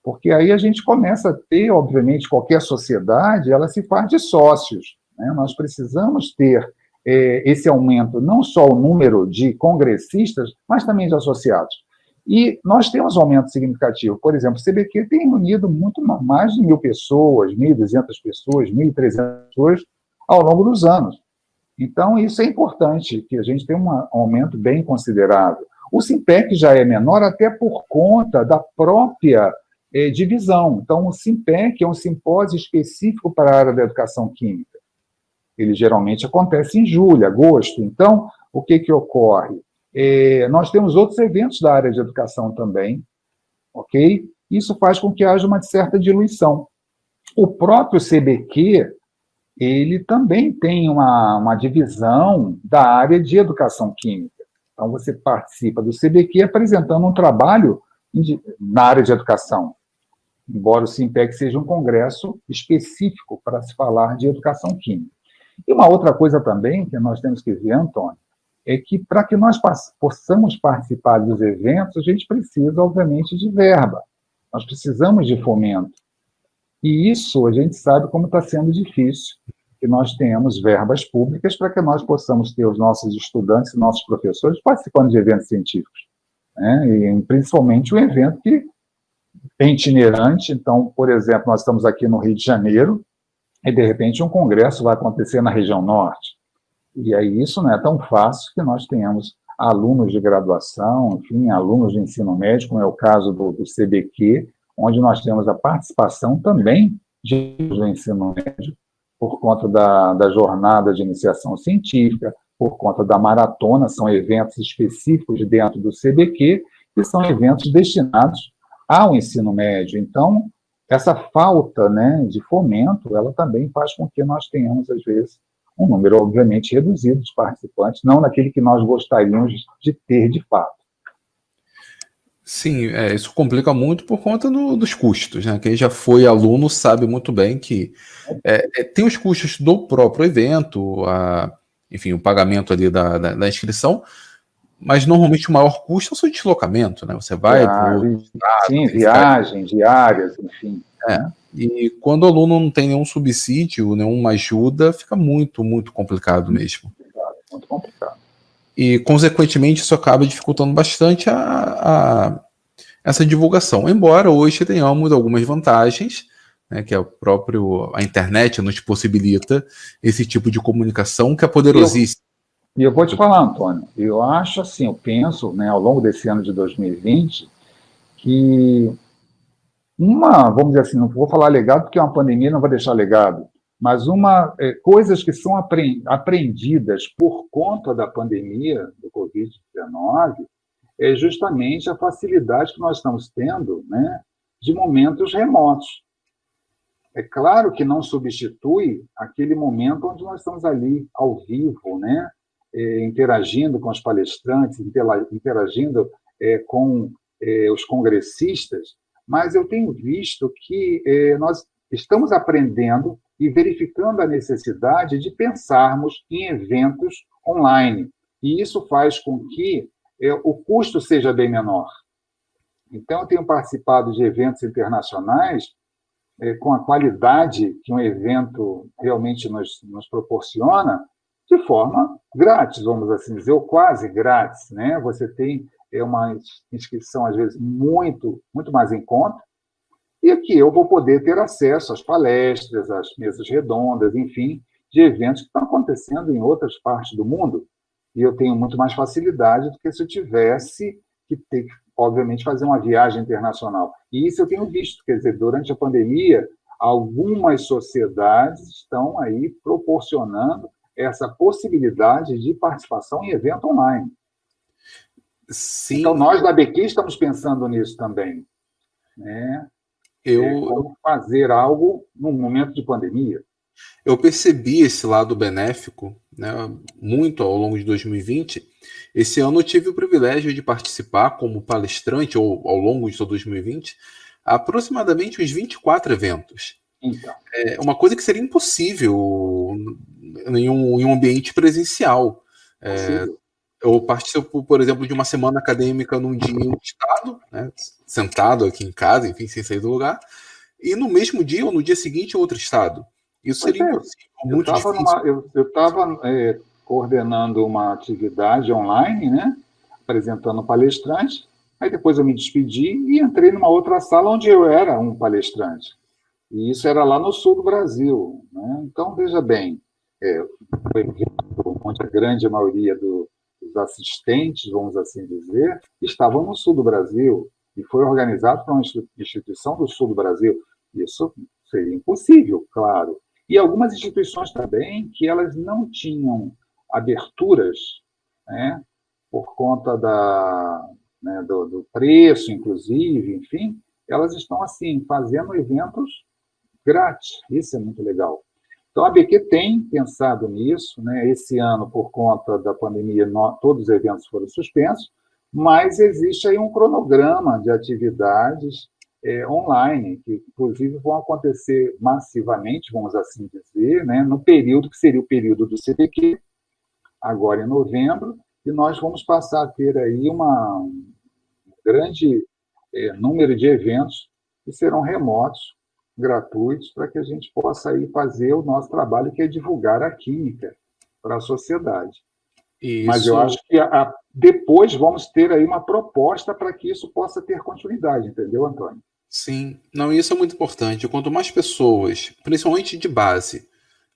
Porque aí a gente começa a ter, obviamente, qualquer sociedade, ela se faz de sócios. Né? Nós precisamos ter esse aumento, não só o número de congressistas, mas também de associados. E nós temos um aumento significativo. Por exemplo, o CBQ tem reunido muito mais de 1.000 pessoas, 1.200 pessoas, 1.300 pessoas ao longo dos anos. Então, isso é importante, que a gente tenha um aumento bem considerável. O Simpec já é menor até por conta da própria divisão. Então, o Simpec é um simpósio específico para a área da educação química. Ele geralmente acontece em julho, agosto. Então, o que ocorre? Nós temos outros eventos da área de educação também, ok? Isso faz com que haja uma certa diluição. O próprio CBQ, ele também tem uma divisão da área de educação química. Então, você participa do CBQ apresentando um trabalho na área de educação, embora o Simpec seja um congresso específico para se falar de educação química. E uma outra coisa também que nós temos que ver, Antônio, é que para que nós possamos participar dos eventos, a gente precisa, obviamente, de verba. Nós precisamos de fomento. E isso a gente sabe como está sendo difícil, que nós tenhamos verbas públicas para que nós possamos ter os nossos estudantes e nossos professores participando de eventos científicos. Né? E principalmente um evento que é itinerante. Então, por exemplo, nós estamos aqui no Rio de Janeiro e, de repente, um congresso vai acontecer na região norte. E aí isso não é tão fácil que nós tenhamos alunos de graduação, enfim, alunos de ensino médio, como é o caso do CBQ, onde nós temos a participação também do ensino médio, por conta da jornada de iniciação científica, por conta da maratona, são eventos específicos dentro do CBQ, que são eventos destinados ao ensino médio. Então, essa falta, né, de fomento, ela também faz com que nós tenhamos, às vezes, um número, obviamente, reduzido de participantes, não naquele que nós gostaríamos de ter de fato. Sim, isso complica muito por conta dos custos, né? Quem já foi aluno sabe muito bem que tem os custos do próprio evento, enfim, o pagamento ali da inscrição, mas normalmente o maior custo é o seu deslocamento, né? Você vai para o estado, sim, viagem, diárias, enfim. E quando o aluno não tem nenhum subsídio, nenhuma ajuda, fica muito, muito complicado mesmo. Muito complicado. E, consequentemente, isso acaba dificultando bastante essa divulgação. Embora hoje tenhamos algumas vantagens, né, que a internet nos possibilita esse tipo de comunicação que é poderosíssima. E eu vou te falar, Antônio, eu acho assim, eu penso, né, ao longo desse ano de 2020, que vamos dizer assim, não vou falar legado porque uma pandemia não vai deixar legado, mas coisas que são aprendidas por conta da pandemia do Covid-19 é justamente a facilidade que nós estamos tendo, né, de momentos remotos. É claro que não substitui aquele momento onde nós estamos ali ao vivo, né, interagindo com os palestrantes, interagindo com os congressistas, mas eu tenho visto que nós estamos aprendendo e verificando a necessidade de pensarmos em eventos online. E isso faz com que o custo seja bem menor. Então, eu tenho participado de eventos internacionais com a qualidade que um evento realmente nos proporciona, de forma grátis, vamos assim dizer, ou quase grátis, né? Você tem uma inscrição, às vezes, muito, muito mais em conta, e aqui eu vou poder ter acesso às palestras, às mesas redondas, enfim, de eventos que estão acontecendo em outras partes do mundo, e eu tenho muito mais facilidade do que se eu tivesse que ter que obviamente, fazer uma viagem internacional. E isso eu tenho visto, quer dizer, durante a pandemia, algumas sociedades estão aí proporcionando essa possibilidade de participação em evento online. Sim, então, nós da ABQ estamos pensando nisso também, né? Como fazer algo num momento de pandemia. Eu percebi esse lado benéfico, né, muito ao longo de 2020. Esse ano eu tive o privilégio de participar como palestrante, ou ao longo de todo 2020, aproximadamente uns 24 eventos. Então. É uma coisa que seria impossível em um ambiente presencial. Eu participo, por exemplo, de uma semana acadêmica num dia em um estado, né, sentado aqui em casa, enfim, sem sair do lugar, e no mesmo dia ou no dia seguinte em outro estado. Isso seria impossível, muito difícil. Eu estava coordenando uma atividade online, né, apresentando palestrante, aí depois eu me despedi e entrei numa outra sala onde eu era um palestrante. E isso era lá no sul do Brasil, né? Então, veja bem, onde a grande maioria dos assistentes, vamos assim dizer, estavam no sul do Brasil e foi organizado por uma instituição do sul do Brasil. Isso seria impossível, claro. E algumas instituições também que elas não tinham aberturas, né, por conta do preço, inclusive, enfim, elas estão assim fazendo eventos grátis. Isso é muito legal. Então, a ABQ tem pensado nisso, né? Esse ano, por conta da pandemia, todos os eventos foram suspensos, mas existe aí um cronograma de atividades online, que, inclusive, vão acontecer massivamente, vamos assim dizer, né? No período que seria o período do CPQ, agora em novembro, e nós vamos passar a ter aí um grande número de eventos que serão remotos, gratuitos, para que a gente possa aí fazer o nosso trabalho, que é divulgar a química para a sociedade. Isso. Mas eu acho que depois vamos ter aí uma proposta para que isso possa ter continuidade, entendeu, Antônio? Sim, não, isso é muito importante. Quanto mais pessoas, principalmente de base,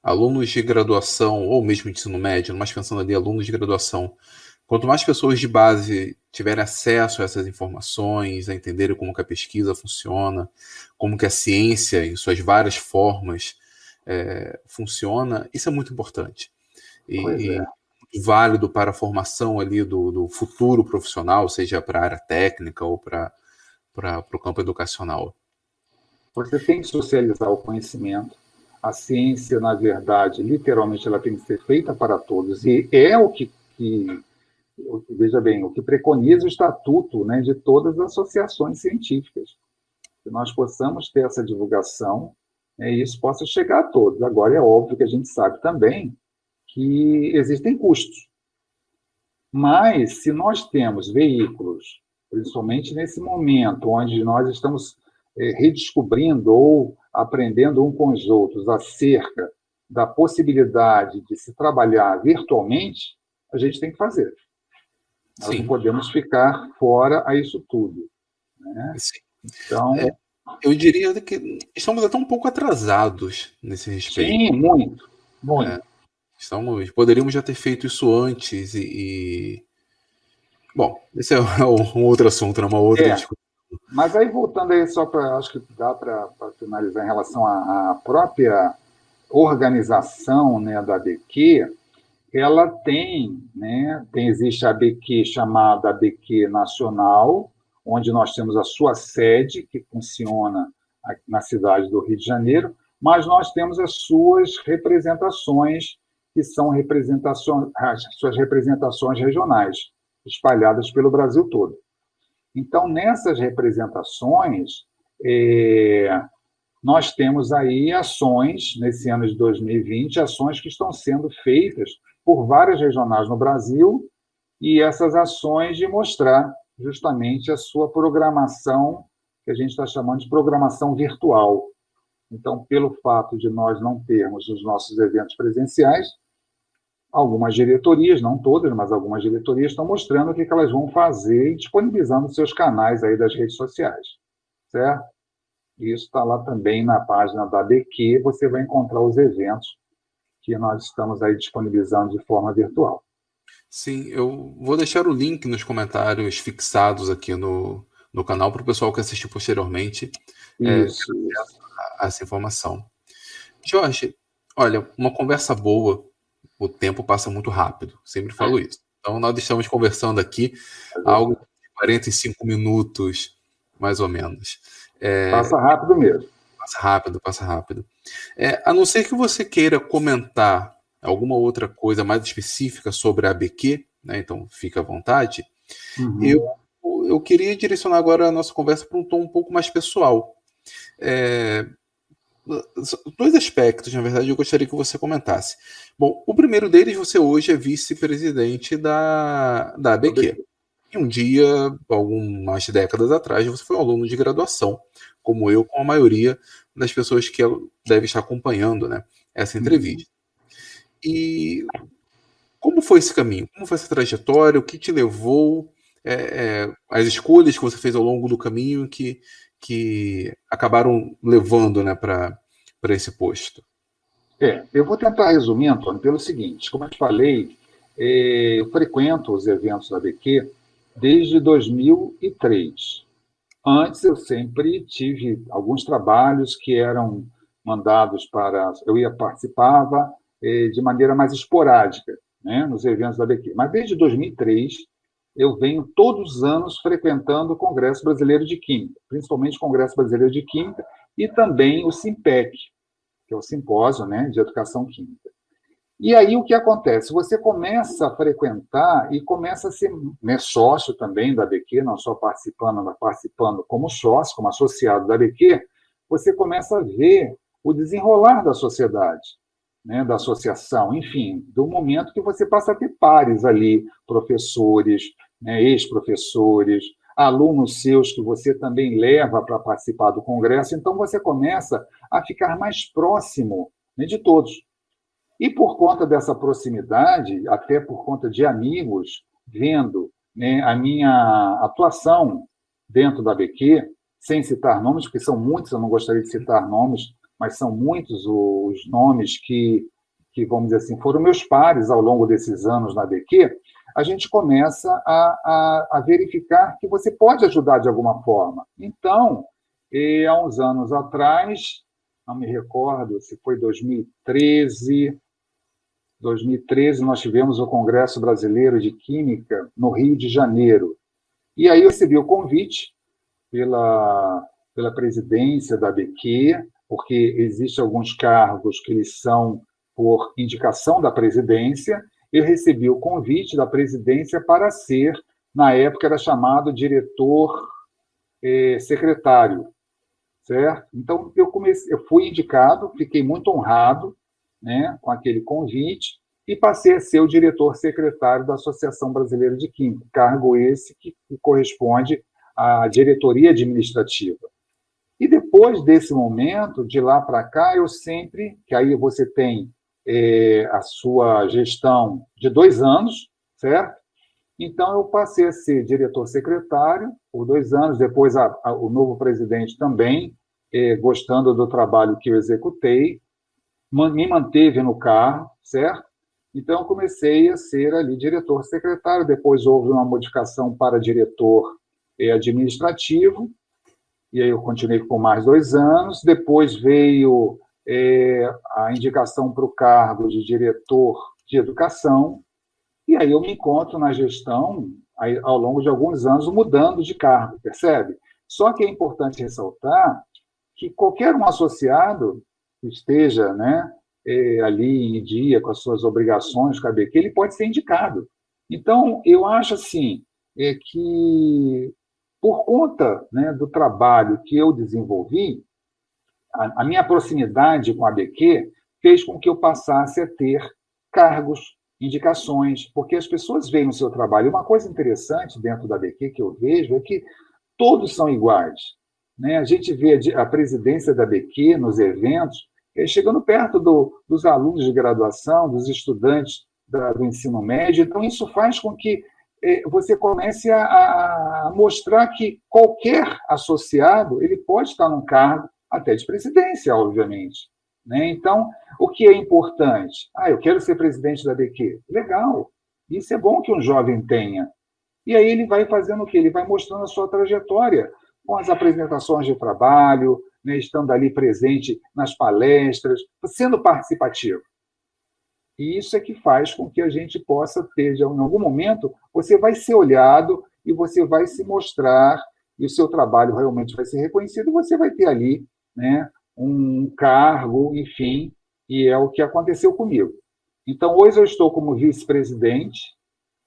alunos de graduação ou mesmo de ensino médio, mas pensando ali alunos de graduação, quanto mais pessoas de base tiverem acesso a essas informações, a entenderem como que a pesquisa funciona, como que a ciência, em suas várias formas, funciona, isso é muito importante. E válido para a formação ali do futuro profissional, seja para a área técnica ou para o campo educacional. Você tem que socializar o conhecimento. A ciência, na verdade, literalmente, ela tem que ser feita para todos. E é o que veja bem, o que preconiza o estatuto, né, de todas as associações científicas. Que nós possamos ter essa divulgação, e isso possa chegar a todos. Agora, é óbvio que a gente sabe também que existem custos. Mas, se nós temos veículos, principalmente nesse momento onde nós estamos redescobrindo ou aprendendo uns com os outros acerca da possibilidade de se trabalhar virtualmente, a gente tem que fazer. Nós Sim. não podemos ficar fora a isso tudo, né? Sim. Então, eu diria que estamos até um pouco atrasados nesse respeito. Sim, muito. Poderíamos já ter feito isso antes Bom, esse é um outro assunto, uma outra discussão. Mas aí, voltando aí, só para, acho que dá para finalizar em relação à própria organização, né, da ABQ, ela tem, né, existe a ABQ chamada ABQ Nacional, onde nós temos a sua sede, que funciona na cidade do Rio de Janeiro, mas nós temos as suas representações, que são suas representações regionais, espalhadas pelo Brasil todo. Então, nessas representações, nós temos aí ações, nesse ano de 2020, ações que estão sendo feitas por várias regionais no Brasil, e essas ações de mostrar justamente a sua programação, que a gente está chamando de programação virtual. Então, pelo fato de nós não termos os nossos eventos presenciais, algumas diretorias, não todas, mas algumas diretorias estão mostrando o que elas vão fazer e disponibilizando seus canais aí das redes sociais, certo? Isso está lá também na página da ABQ, você vai encontrar os eventos que nós estamos aí disponibilizando de forma virtual. Sim, eu vou deixar o link nos comentários fixados aqui no canal para o pessoal que assistir posteriormente ter Isso. a essa informação. Jorge, olha, uma conversa boa, o tempo passa muito rápido, sempre falo isso. Então, nós estamos conversando aqui É há algo verdade. de 45 minutos, mais ou menos. Passa rápido mesmo. Passa rápido, passa rápido. A não ser que você queira comentar alguma outra coisa mais específica sobre a ABQ, né? Então fica à vontade. Eu, Uhum. eu queria direcionar agora a nossa conversa para um tom um pouco mais pessoal. É, Dois aspectos, na verdade, eu gostaria que você comentasse. Bom, o primeiro deles, você hoje é vice-presidente da ABQ. E um dia, algumas décadas atrás, você foi um aluno de graduação, como eu, com a maioria das pessoas que devem estar acompanhando, né, essa Uhum. entrevista. E como foi esse caminho? Como foi essa trajetória? O que te levou? As escolhas que você fez ao longo do caminho que acabaram levando, né, para esse posto? Eu vou tentar resumir, Antônio, pelo seguinte: como eu te falei, eu frequento os eventos da BQ desde 2003. Antes, eu sempre tive alguns trabalhos que eram mandados para. Eu participava de maneira mais esporádica, né, nos eventos da BQ. Mas desde 2003, eu venho todos os anos frequentando o Congresso Brasileiro de Química, principalmente o Congresso Brasileiro de Química e também o SIMPEC, que é o Simpósio, né, de Educação Química. E aí o que acontece? Você começa a frequentar e começa a ser, né, sócio também da BQ, não só participando, mas participando como sócio, como associado da BQ, você começa a ver o desenrolar da sociedade, né, da associação, enfim, do momento que você passa a ter pares ali, professores, né, ex-professores, alunos seus que você também leva para participar do congresso, então você começa a ficar mais próximo, né, de todos. E por conta dessa proximidade, até por conta de amigos, vendo, né, a minha atuação dentro da BQ, sem citar nomes, porque são muitos, eu não gostaria de citar nomes, mas são muitos os nomes que, vamos dizer assim, foram meus pares ao longo desses anos na BQ, a gente começa a verificar que você pode ajudar de alguma forma. Então, há uns anos atrás, não me recordo se foi 2013, nós tivemos o Congresso Brasileiro de Química no Rio de Janeiro. E aí eu recebi o convite pela presidência da ABQ, porque existem alguns cargos que eles são por indicação da presidência. Eu recebi o convite da presidência para ser, na época era chamado diretor secretário, certo? Então eu fui indicado, fiquei muito honrado, né, com aquele convite e passei a ser o diretor secretário da Associação Brasileira de Química, cargo esse que corresponde à diretoria administrativa. E depois desse momento, de lá para cá, eu sempre, que aí você tem a sua gestão de 2 anos, certo? Então, eu passei a ser diretor secretário por 2 anos, depois o novo presidente também, gostando do trabalho que eu executei, me manteve no cargo, certo? Então, eu comecei a ser ali diretor secretário, depois houve uma modificação para diretor administrativo, e aí eu continuei por mais 2 anos, depois veio a indicação para o cargo de diretor de educação, e aí eu me encontro na gestão, aí, ao longo de alguns anos, mudando de cargo, percebe? Só que é importante ressaltar que qualquer um associado que esteja, né, ali em dia com as suas obrigações, cabe que ele pode ser indicado. Então, eu acho assim, que por conta, né, do trabalho que eu desenvolvi, a minha proximidade com a ABQ fez com que eu passasse a ter cargos, indicações, porque as pessoas veem o seu trabalho. Uma coisa interessante dentro da ABQ que eu vejo é que todos são iguais, né? A gente vê a presidência da ABQ nos eventos, chegando perto dos alunos de graduação, dos estudantes do ensino médio, então isso faz com que você comece a mostrar que qualquer associado ele pode estar num cargo até de presidência, obviamente. Né? Então, o que é importante? Eu quero ser presidente da BQ. Legal. Isso é bom que um jovem tenha. E aí ele vai fazendo o quê? Ele vai mostrando a sua trajetória com as apresentações de trabalho, né, estando ali presente nas palestras, sendo participativo. E isso é que faz com que a gente possa ter, em algum momento, você vai ser olhado e você vai se mostrar, e o seu trabalho realmente vai ser reconhecido, e você vai ter ali, né, um cargo, enfim, e é o que aconteceu comigo. Então, hoje eu estou como vice-presidente,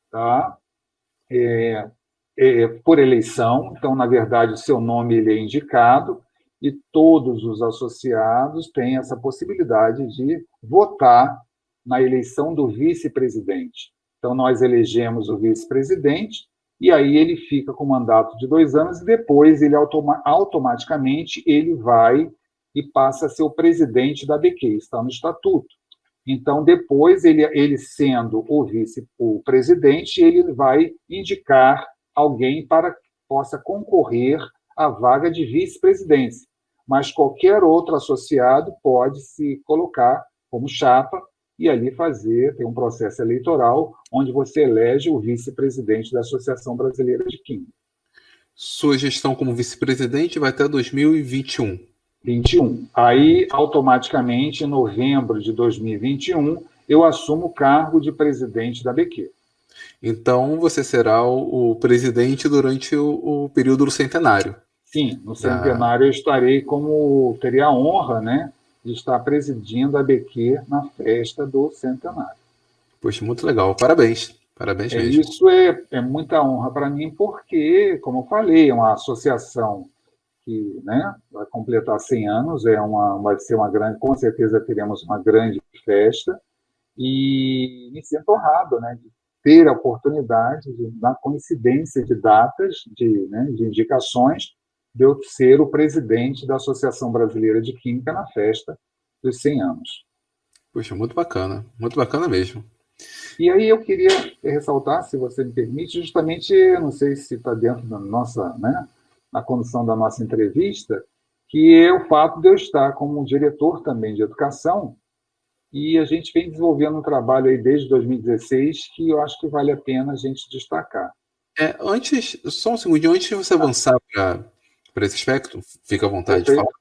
tá? Por eleição, então, na verdade, o seu nome ele é indicado, e todos os associados têm essa possibilidade de votar na eleição do vice-presidente. Então, nós elegemos o vice-presidente, e aí ele fica com mandato de 2 anos, e depois ele automaticamente ele vai e passa a ser o presidente da ABQ, está no estatuto. Então, depois, ele sendo o presidente, ele vai indicar alguém para que possa concorrer à vaga de vice-presidência. Mas qualquer outro associado pode se colocar como chapa e ali ter um processo eleitoral onde você elege o vice-presidente da Associação Brasileira de Química. Sua gestão como vice-presidente vai até 2021. 21. Aí, automaticamente, em novembro de 2021, eu assumo o cargo de presidente da BQ. Então, você será o presidente durante o período do centenário. Sim, no centenário eu teria a honra, né, de estar presidindo a BQ na festa do centenário. Poxa, muito legal. Parabéns. Parabéns mesmo. Isso é muita honra para mim, porque, como eu falei, é uma associação que, né, vai completar 100 anos, vai ser uma grande, com certeza teremos uma grande festa, e me sinto honrado, né, de ter a oportunidade, na coincidência de datas, de indicações, de eu ser o presidente da Associação Brasileira de Química na festa dos 100 anos. Poxa, muito bacana mesmo. E aí eu queria ressaltar, se você me permite, justamente, não sei se está dentro da nossa, né, na condução da nossa entrevista, que é o fato de eu estar como diretor também de educação, e a gente vem desenvolvendo um trabalho aí desde 2016 que eu acho que vale a pena a gente destacar. Só um segundinho, antes de você avançar para esse aspecto, fica à vontade de Perfeito. falar.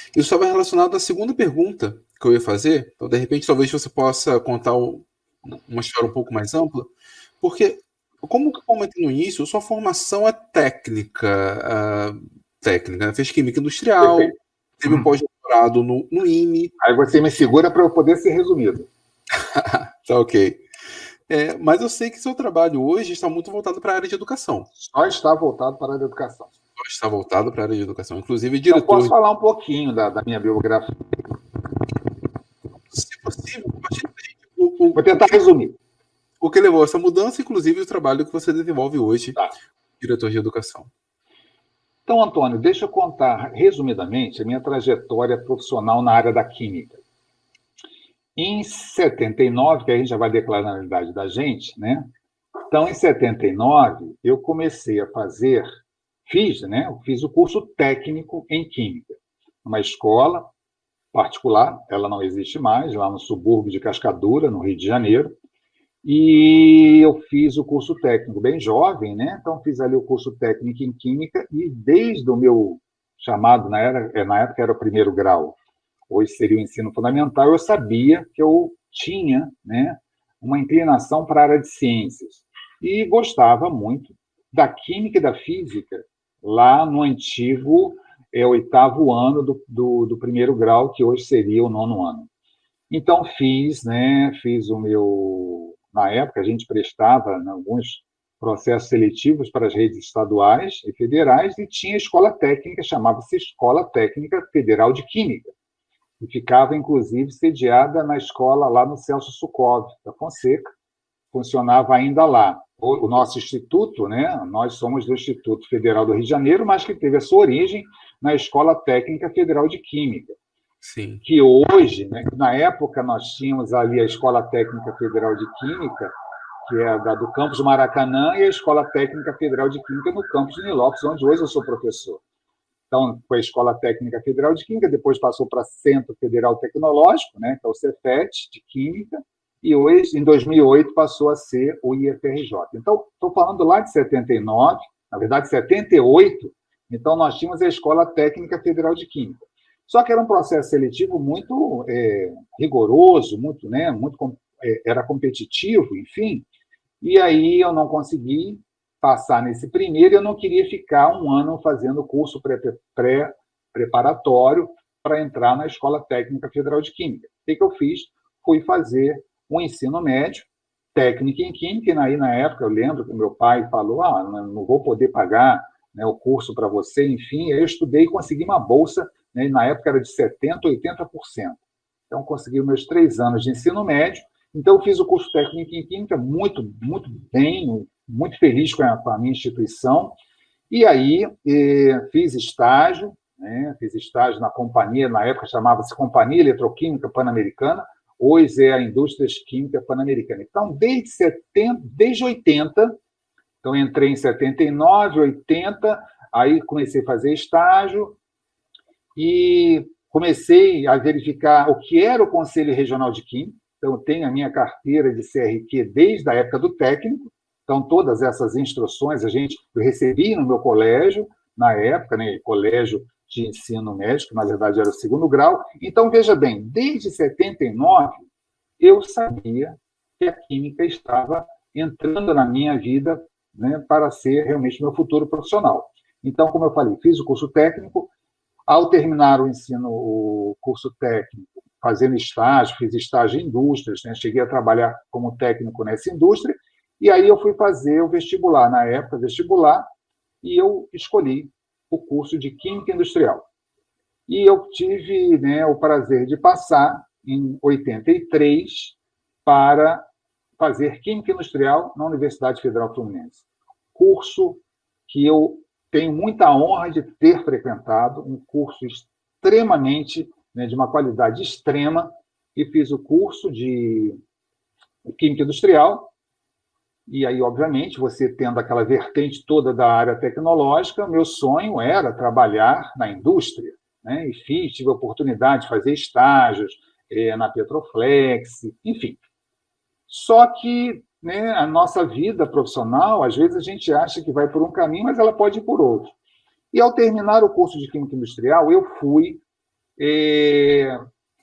Isso estava relacionado à segunda pergunta que eu ia fazer, então, de repente, talvez você possa contar uma história um pouco mais ampla, porque, como eu comentei no início, sua formação é técnica, né? Fez química industrial, Perfeito. teve um pós-doutorado no IME. Aí você me segura para eu poder ser resumido. Tá ok. Mas eu sei que seu trabalho hoje está muito voltado para a área de educação. Só está voltado para a área de educação. Só está voltado para a área de educação. Inclusive, diretor... Eu posso falar um pouquinho da minha biografia. Se possível, vou tentar resumir. O que levou a essa mudança, inclusive o trabalho que você desenvolve hoje, diretor de educação. Então, Antônio, deixa eu contar resumidamente a minha trajetória profissional na área da química. Em 79, que a gente já vai declarar a idade da gente, né? Então, em 79, eu comecei a fiz o curso técnico em química, numa escola particular, ela não existe mais, lá no subúrbio de Cascadura, no Rio de Janeiro, e eu fiz o curso técnico bem jovem, né? Então, fiz ali o curso técnico em química, e desde o meu chamado, na época era o primeiro grau, hoje seria o ensino fundamental, eu sabia que eu tinha, né, uma inclinação para a área de ciências. E gostava muito da química e da física, lá no antigo 8º ano do primeiro grau, que hoje seria o 9º ano. Então, fiz o meu... Na época, a gente prestava alguns processos seletivos para as redes estaduais e federais, e tinha escola técnica, chamava-se Escola Técnica Federal de Química, e ficava, inclusive, sediada na escola lá no Celso Sukov, da Fonseca, funcionava ainda lá. O nosso instituto, né, nós somos do Instituto Federal do Rio de Janeiro, mas que teve a sua origem na Escola Técnica Federal de Química. Sim. Que hoje, né, na época, nós tínhamos ali a Escola Técnica Federal de Química, que é do campus Maracanã, e a Escola Técnica Federal de Química no campus de Nilópolis, onde hoje eu sou professor. Então, foi a Escola Técnica Federal de Química, depois passou para Centro Federal Tecnológico, né, que é o Cefet, de Química, e hoje, em 2008, passou a ser o IFRJ. Então, estou falando lá de 79, na verdade, 78, então nós tínhamos a Escola Técnica Federal de Química. Só que era um processo seletivo muito rigoroso, muito, né, era competitivo, enfim, e aí eu não consegui passar nesse primeiro, eu não queria ficar um ano fazendo curso preparatório para entrar na Escola Técnica Federal de Química. O que eu fiz? Fui fazer um ensino médio, técnico em Química, e aí, na época, eu lembro que meu pai falou, não vou poder pagar, né, o curso para você, enfim, eu estudei e consegui uma bolsa, né, na época era de 70%, 80%. Então, consegui meus 3 anos de ensino médio, então eu fiz o curso técnico em Química muito, muito bem, muito feliz com a minha instituição, e aí fiz estágio, né, fiz estágio na companhia, na época chamava-se Companhia Eletroquímica Pan-Americana, hoje é a Indústrias Química Pan-Americana. Então, desde 80, então entrei em 79, 80, aí comecei a fazer estágio e comecei a verificar o que era o Conselho Regional de Química. Então, eu tenho a minha carteira de CRQ desde a época do técnico, então todas essas instruções eu recebi no meu colégio, na época, né, colégio de ensino médio, que na verdade era o 2º grau. Então, veja bem, desde 79, eu sabia que a química estava entrando na minha vida, né, para ser realmente meu futuro profissional. Então, como eu falei, fiz o curso técnico. Ao terminar o curso técnico, fazendo estágio, fiz estágio em indústrias, né, cheguei a trabalhar como técnico nessa indústria, e aí eu fui fazer o vestibular, na época, vestibular, e eu escolhi o curso de Química Industrial. E eu tive, né, o prazer de passar, em 83, para fazer Química Industrial na Universidade Federal Fluminense. Curso que eu tenho muita honra de ter frequentado, um curso extremamente, né, de uma qualidade extrema, e fiz o curso de Química Industrial. E aí, obviamente, você tendo aquela vertente toda da área tecnológica, meu sonho era trabalhar na indústria, né? E tive a oportunidade de fazer estágios na Petroflex, enfim. Só que, né, a nossa vida profissional, às vezes a gente acha que vai por um caminho, mas ela pode ir por outro. E ao terminar o curso de Química Industrial, eu fui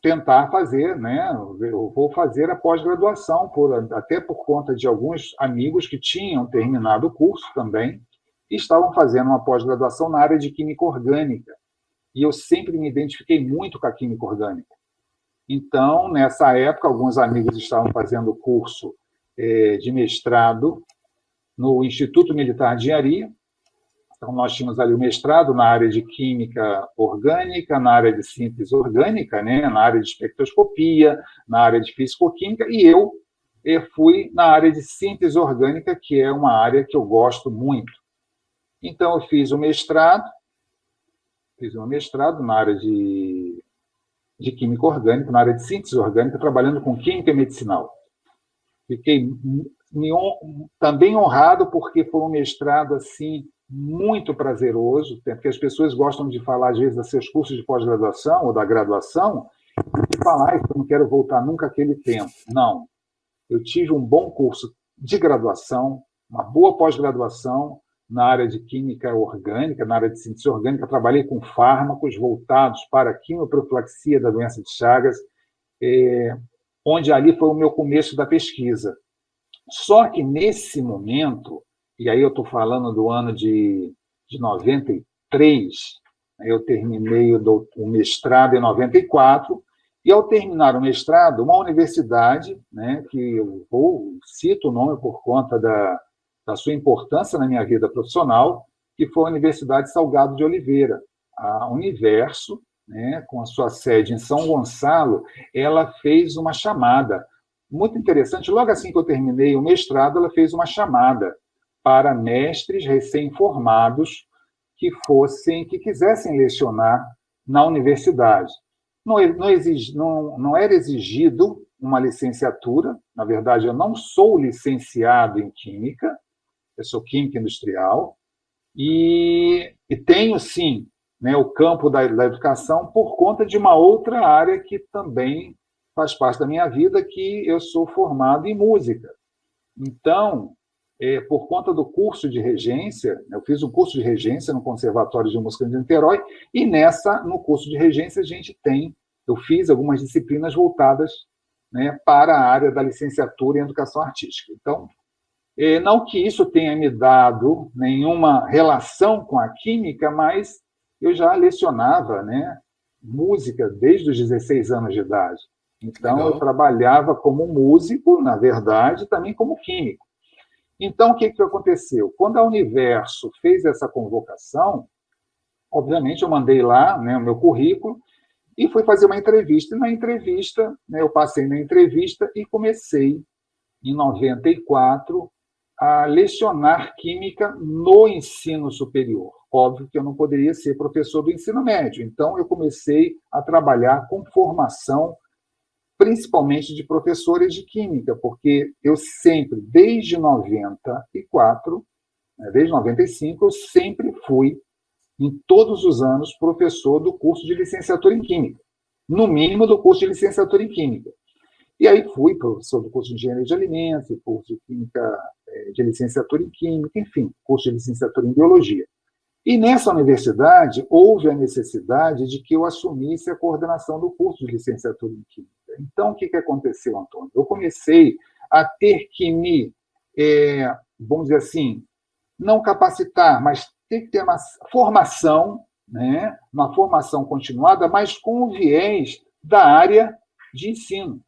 tentar fazer, né? Eu vou fazer a pós-graduação, até por conta de alguns amigos que tinham terminado o curso também, e estavam fazendo uma pós-graduação na área de Química Orgânica. E eu sempre me identifiquei muito com a Química Orgânica. Então, nessa época, alguns amigos estavam fazendo o curso de mestrado no Instituto Militar de Engenharia. Então, nós tínhamos ali o mestrado na área de Química Orgânica, na área de Síntese Orgânica, né, na área de espectroscopia, na área de Físico-Química, e eu fui na área de Síntese Orgânica, que é uma área que eu gosto muito. Então, eu fiz um mestrado na área de Química Orgânica, na área de Síntese Orgânica, trabalhando com Química Medicinal. Fiquei também honrado, porque foi um mestrado assim muito prazeroso, porque as pessoas gostam de falar, às vezes, dos seus cursos de pós-graduação ou da graduação, e falar, eu não quero voltar nunca àquele tempo. Não. Eu tive um bom curso de graduação, uma boa pós-graduação na área de Química Orgânica, na área de Síntese Orgânica. Trabalhei com fármacos voltados para a quimioprofilaxia da doença de Chagas, onde ali foi o meu começo da pesquisa. Só que, nesse momento, e aí eu estou falando do ano de 93, eu terminei o mestrado em 94, e ao terminar o mestrado, uma universidade, né, que eu cito o nome por conta da sua importância na minha vida profissional, que foi a Universidade Salgado de Oliveira, a Universo, né, com a sua sede em São Gonçalo, ela fez uma chamada muito interessante. Logo assim que eu terminei o mestrado, ela fez uma chamada para mestres recém-formados que quisessem lecionar na universidade. Não era exigido uma licenciatura. Na verdade, eu não sou licenciado em Química, eu sou Química Industrial, e tenho, sim, né, o campo da educação por conta de uma outra área que também faz parte da minha vida que eu sou formado em música. Então, por conta do curso de regência, eu fiz um curso de regência no Conservatório de Música de Niterói, e no curso de regência, eu fiz algumas disciplinas voltadas, né, para a área da licenciatura em Educação Artística. Então, não que isso tenha me dado nenhuma relação com a química, mas eu já lecionava, né, música desde os 16 anos de idade. Então, legal, eu trabalhava como músico, na verdade, também como químico. Então, o que aconteceu? Quando a Universo fez essa convocação, obviamente eu mandei lá, né, o meu currículo e fui fazer uma entrevista. E na entrevista, né, eu passei na entrevista e comecei, em 94, a lecionar química no ensino superior. Óbvio que eu não poderia ser professor do ensino médio. Então, eu comecei a trabalhar com formação, principalmente de professores de química, porque eu sempre, desde 94, desde 95, eu sempre fui, em todos os anos, professor do curso de licenciatura em Química, no mínimo do curso de licenciatura em Química. E aí fui professor do curso de Engenharia de Alimentos, curso de Química, de licenciatura em Química, enfim, curso de licenciatura em Biologia. E nessa universidade, houve a necessidade de que eu assumisse a coordenação do curso de licenciatura em Química. Então, o que aconteceu, Antônio? Eu comecei a ter que me, vamos dizer assim, não capacitar, mas ter que ter uma formação, né, uma formação continuada, mas com o viés da área de ensino.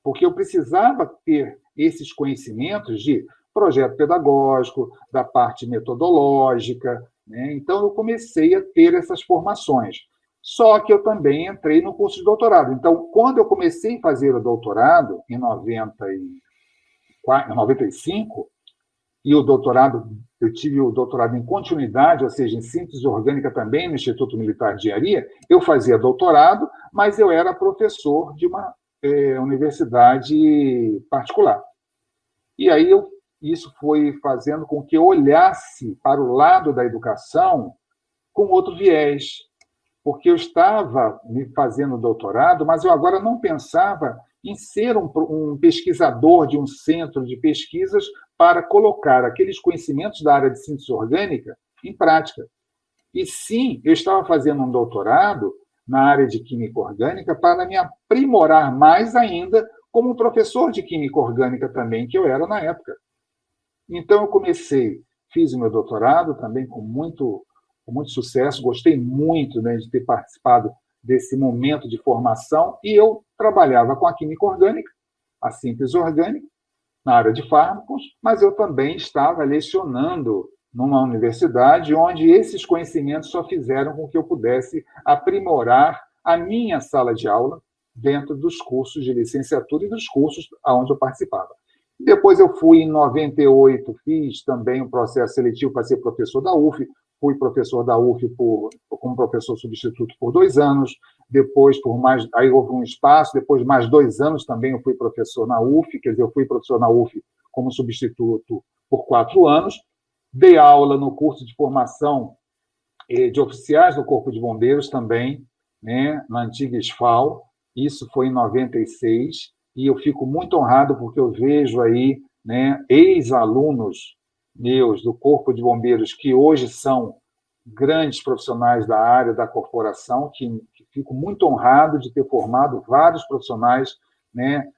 Porque eu precisava ter esses conhecimentos de projeto pedagógico, da parte metodológica, né? Então, eu comecei a ter essas formações. Só que eu também entrei no curso de doutorado. Então, quando eu comecei a fazer o doutorado, em 95, e o doutorado, eu tive o doutorado em continuidade, ou seja, em síntese orgânica também, no Instituto Militar de Engenharia, eu fazia doutorado, mas eu era professor de uma universidade particular. E aí isso foi fazendo com que eu olhasse para o lado da educação com outro viés, porque eu estava me fazendo doutorado, mas eu agora não pensava em ser um pesquisador de um centro de pesquisas para colocar aqueles conhecimentos da área de síntese orgânica em prática. E sim, eu estava fazendo um doutorado na área de química orgânica para me aprimorar mais ainda como professor de química orgânica também, que eu era na época. Então, eu fiz o meu doutorado também com muito sucesso, gostei muito, né, de ter participado desse momento de formação, e eu trabalhava com a química orgânica, a síntese orgânica, na área de fármacos, mas eu também estava lecionando numa universidade onde esses conhecimentos só fizeram com que eu pudesse aprimorar a minha sala de aula dentro dos cursos de licenciatura e dos cursos onde eu participava. Depois eu fui, em 98, fiz também um processo seletivo para ser professor da UF, fui professor da UF como professor substituto por 2 anos, depois aí houve um espaço, depois de mais 2 anos também eu fui professor na UF, quer dizer, eu fui professor na UF como substituto por 4 anos, dei aula no curso de formação de oficiais do Corpo de Bombeiros também, né, na antiga SFAL, isso foi em 96, e eu fico muito honrado porque eu vejo aí, né, ex-alunos meus do Corpo de Bombeiros que hoje são grandes profissionais da área da corporação, que fico muito honrado de ter formado vários profissionais, né,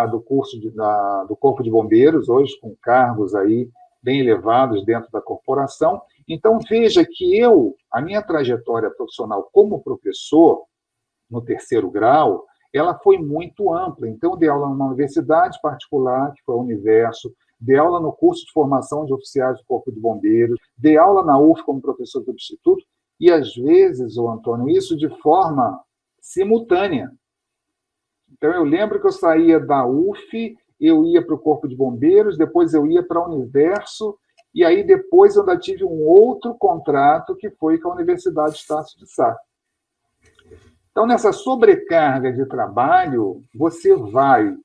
do curso do Corpo de Bombeiros, hoje com cargos aí bem elevados dentro da corporação. Então, veja que a minha trajetória profissional como professor, no 3º grau, ela foi muito ampla. Então, eu dei aula numa universidade particular, que foi a Universo, dei aula no curso de formação de oficiais do Corpo de Bombeiros, dei aula na UF como professor substituto, e, às vezes, Antônio, isso de forma simultânea. Então, eu lembro que eu saía da UF, eu ia para o Corpo de Bombeiros, depois eu ia para a Universo, e aí depois eu ainda tive um outro contrato, que foi com a Universidade Estácio de Sá. Então, nessa sobrecarga de trabalho, você vai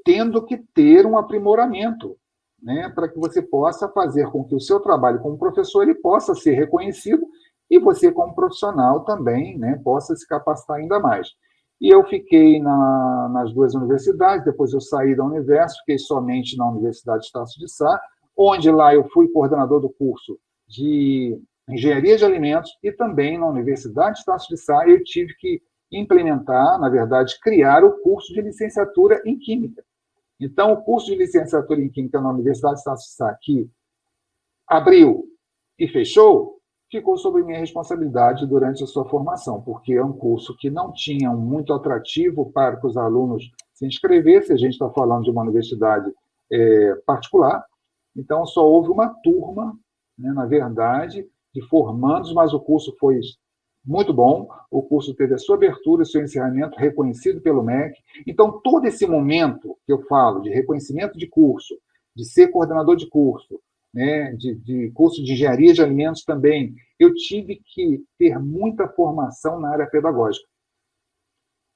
tendo que ter um aprimoramento, né, para que você possa fazer com que o seu trabalho como professor ele possa ser reconhecido e você, como profissional, também, né, possa se capacitar ainda mais. E eu fiquei nas duas universidades, depois eu saí da Universo, fiquei somente na Universidade Estácio de Sá, onde lá eu fui coordenador do curso de Engenharia de Alimentos e também na Universidade Estácio de Sá eu tive que implementar, na verdade, criar o curso de licenciatura em Química. Então, o curso de licenciatura em Química na Universidade Estácio de Sá, que abriu e fechou, ficou sob minha responsabilidade durante a sua formação, porque é um curso que não tinha muito atrativo para que os alunos se inscrevessem. A gente está falando de uma universidade particular, então só houve uma turma, né, na verdade, de formandos, mas o curso foi muito bom, o curso teve a sua abertura e seu encerramento reconhecido pelo MEC. Então, todo esse momento que eu falo de reconhecimento de curso, de ser coordenador de curso, né, de curso de engenharia de alimentos também, eu tive que ter muita formação na área pedagógica.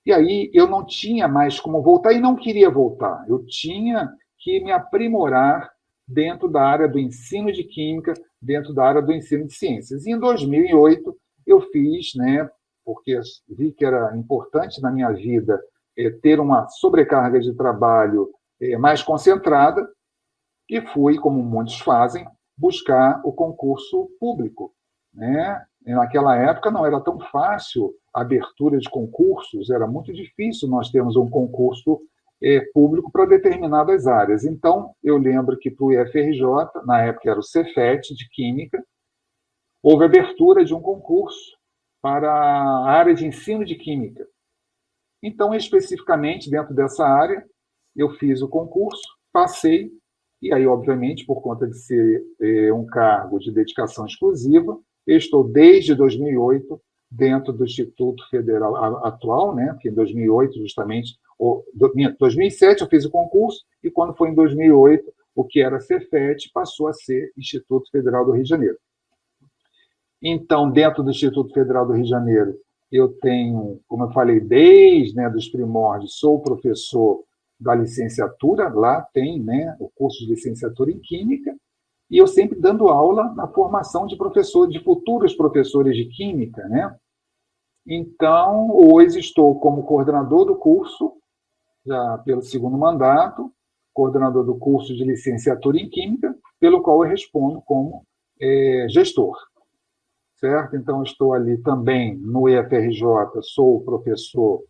E aí eu não tinha mais como voltar e não queria voltar. Eu tinha que me aprimorar dentro da área do ensino de química, dentro da área do ensino de ciências. E em 2008 eu fiz, né, porque vi que era importante na minha vida ter uma sobrecarga de trabalho mais concentrada, e fui, como muitos fazem, buscar o concurso público, né? Naquela época não era tão fácil a abertura de concursos, era muito difícil nós termos um concurso público para determinadas áreas. Então, eu lembro que para o IFRJ, na época era o Cefet, de Química, houve abertura de um concurso para a área de ensino de Química. Então, especificamente dentro dessa área, eu fiz o concurso, passei, e aí, obviamente, por conta de ser um cargo de dedicação exclusiva, eu estou desde 2008 dentro do Instituto Federal atual, né, que em 2008, justamente, 2007 eu fiz o concurso, e quando foi em 2008, o que era Cefet passou a ser Instituto Federal do Rio de Janeiro. Então, dentro do Instituto Federal do Rio de Janeiro, eu tenho, como eu falei, desde, né, dos primórdios, sou professor da licenciatura, lá tem, né, o curso de licenciatura em Química, e eu sempre dando aula na formação de professores, de futuros professores de Química, né? Então, hoje estou como coordenador do curso, já pelo segundo mandato, coordenador do curso de licenciatura em Química, pelo qual eu respondo como gestor. Certo? Então, estou ali também no IFRJ, sou professor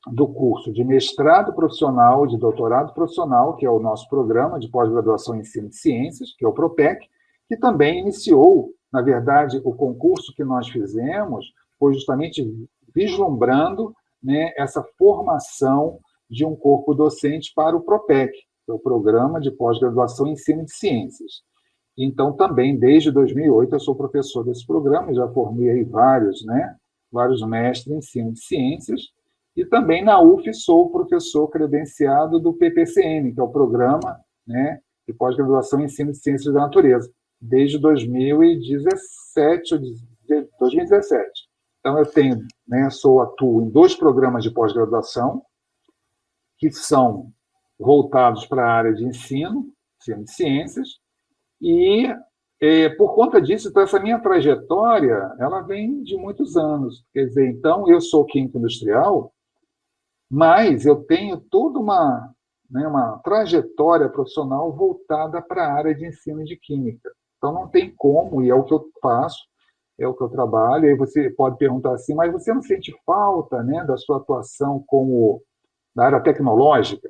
do curso de mestrado profissional, de doutorado profissional, que é o nosso programa de pós-graduação em ensino de ciências, que é o PROPEC, que também iniciou, na verdade, o concurso que nós fizemos foi justamente vislumbrando, né, essa formação de um corpo docente para o PROPEC, que é o Programa de Pós-Graduação em Ensino de Ciências. Então, também, desde 2008, eu sou professor desse programa, já formei aí vários mestres em ensino de ciências, e também na UF sou professor credenciado do PPCN, que é o Programa, né, de Pós-Graduação em Ensino de Ciências da Natureza, desde 2017. Então, eu tenho, né, atuo em 2 programas de pós-graduação, que são voltados para a área de ensino de ciências, e, por conta disso, então, essa minha trajetória, ela vem de muitos anos. Quer dizer, então, eu sou químico industrial, mas eu tenho toda uma trajetória profissional voltada para a área de ensino de química. Então, não tem como, e é o que eu faço, é o que eu trabalho. Aí você pode perguntar assim, mas você não sente falta, né, da sua atuação como na área tecnológica?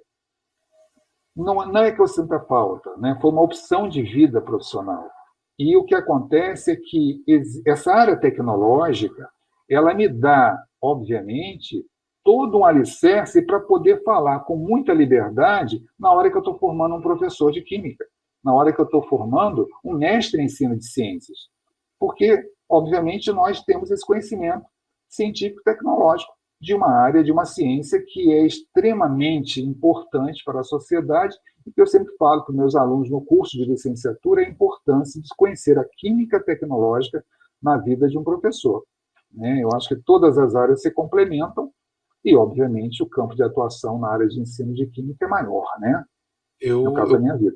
Não é que eu sinta falta, né? Foi uma opção de vida profissional. E o que acontece é que essa área tecnológica, ela me dá, obviamente, todo um alicerce para poder falar com muita liberdade na hora que eu estou formando um professor de química, na hora que eu estou formando um mestre em ensino de ciências. Porque, obviamente, nós temos esse conhecimento científico e tecnológico de uma área, de uma ciência que é extremamente importante para a sociedade, e que eu sempre falo para os meus alunos no curso de licenciatura a importância de conhecer a química tecnológica na vida de um professor. Né? Eu acho que todas as áreas se complementam e, obviamente, o campo de atuação na área de ensino de química é maior, né? No caso da minha vida.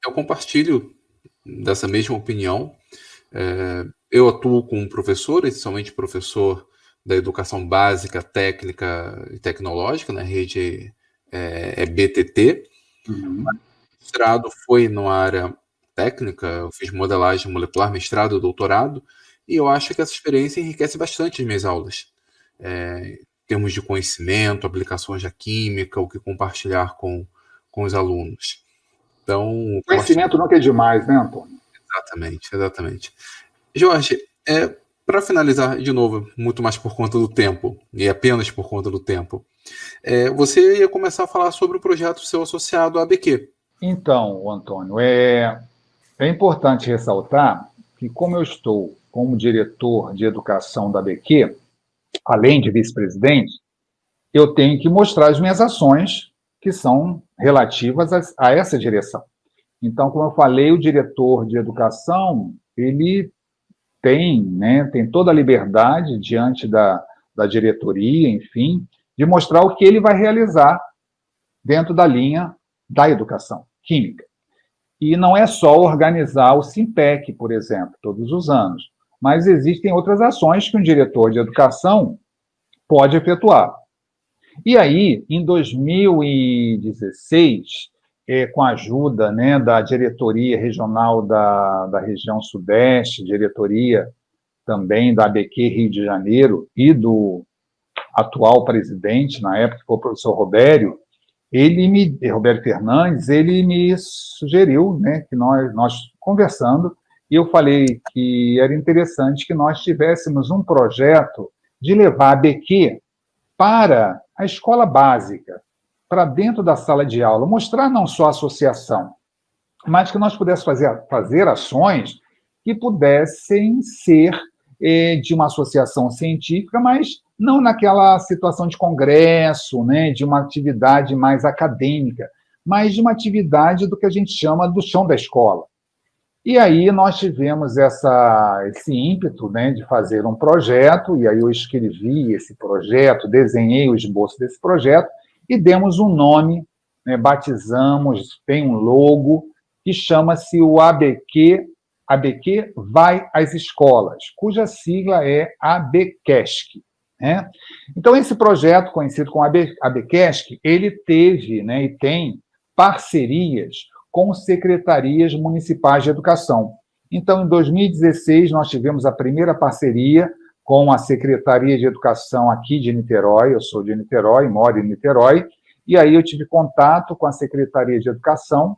Eu compartilho dessa mesma opinião. Eu atuo como professor, essencialmente professor da educação básica, técnica e tecnológica, né? Rede é BTT. Uhum. O mestrado foi numa área técnica, eu fiz modelagem molecular, mestrado, doutorado, e eu acho que essa experiência enriquece bastante as minhas aulas. Em termos de conhecimento, aplicações da química, o que compartilhar com os alunos. Então, Conhecimento nunca é demais, né, Antônio? exatamente, exatamente. Jorge, para finalizar, de novo, muito mais por conta do tempo, e apenas por conta do tempo, você ia começar a falar sobre o projeto seu associado à ABQ. Então, Antônio, é importante ressaltar que, como eu estou como diretor de educação da ABQ, além de vice-presidente, eu tenho que mostrar as minhas ações que são relativas a essa direção. Então, como eu falei, o diretor de educação, ele tem toda a liberdade diante da diretoria, enfim, de mostrar o que ele vai realizar dentro da linha da educação química. E não é só organizar o Simpec, por exemplo, todos os anos, mas existem outras ações que um diretor de educação pode efetuar. E aí, em 2016, com a ajuda, né, da diretoria regional da região Sudeste, diretoria também da ABQ Rio de Janeiro e do atual presidente, na época, que foi o professor Robério Fernandes, ele me sugeriu, né, que nós conversando, e eu falei que era interessante que nós tivéssemos um projeto de levar a ABQ para a escola básica, para dentro da sala de aula, mostrar não só a associação, mas que nós pudéssemos fazer ações que pudessem ser de uma associação científica, mas não naquela situação de congresso, né, de uma atividade mais acadêmica, mas de uma atividade do que a gente chama do chão da escola. E aí nós tivemos esse ímpeto, né, de fazer um projeto, e aí eu escrevi esse projeto, desenhei o esboço desse projeto, e demos um nome, né, batizamos, tem um logo, que chama-se o ABQ Vai às Escolas, cuja sigla é ABQESC. Né? Então, esse projeto, conhecido como ABQESC, ele teve, né, e tem parcerias com secretarias municipais de educação. Então, em 2016, nós tivemos a primeira parceria com a Secretaria de Educação aqui de Niterói, eu sou de Niterói, moro em Niterói, e aí eu tive contato com a Secretaria de Educação,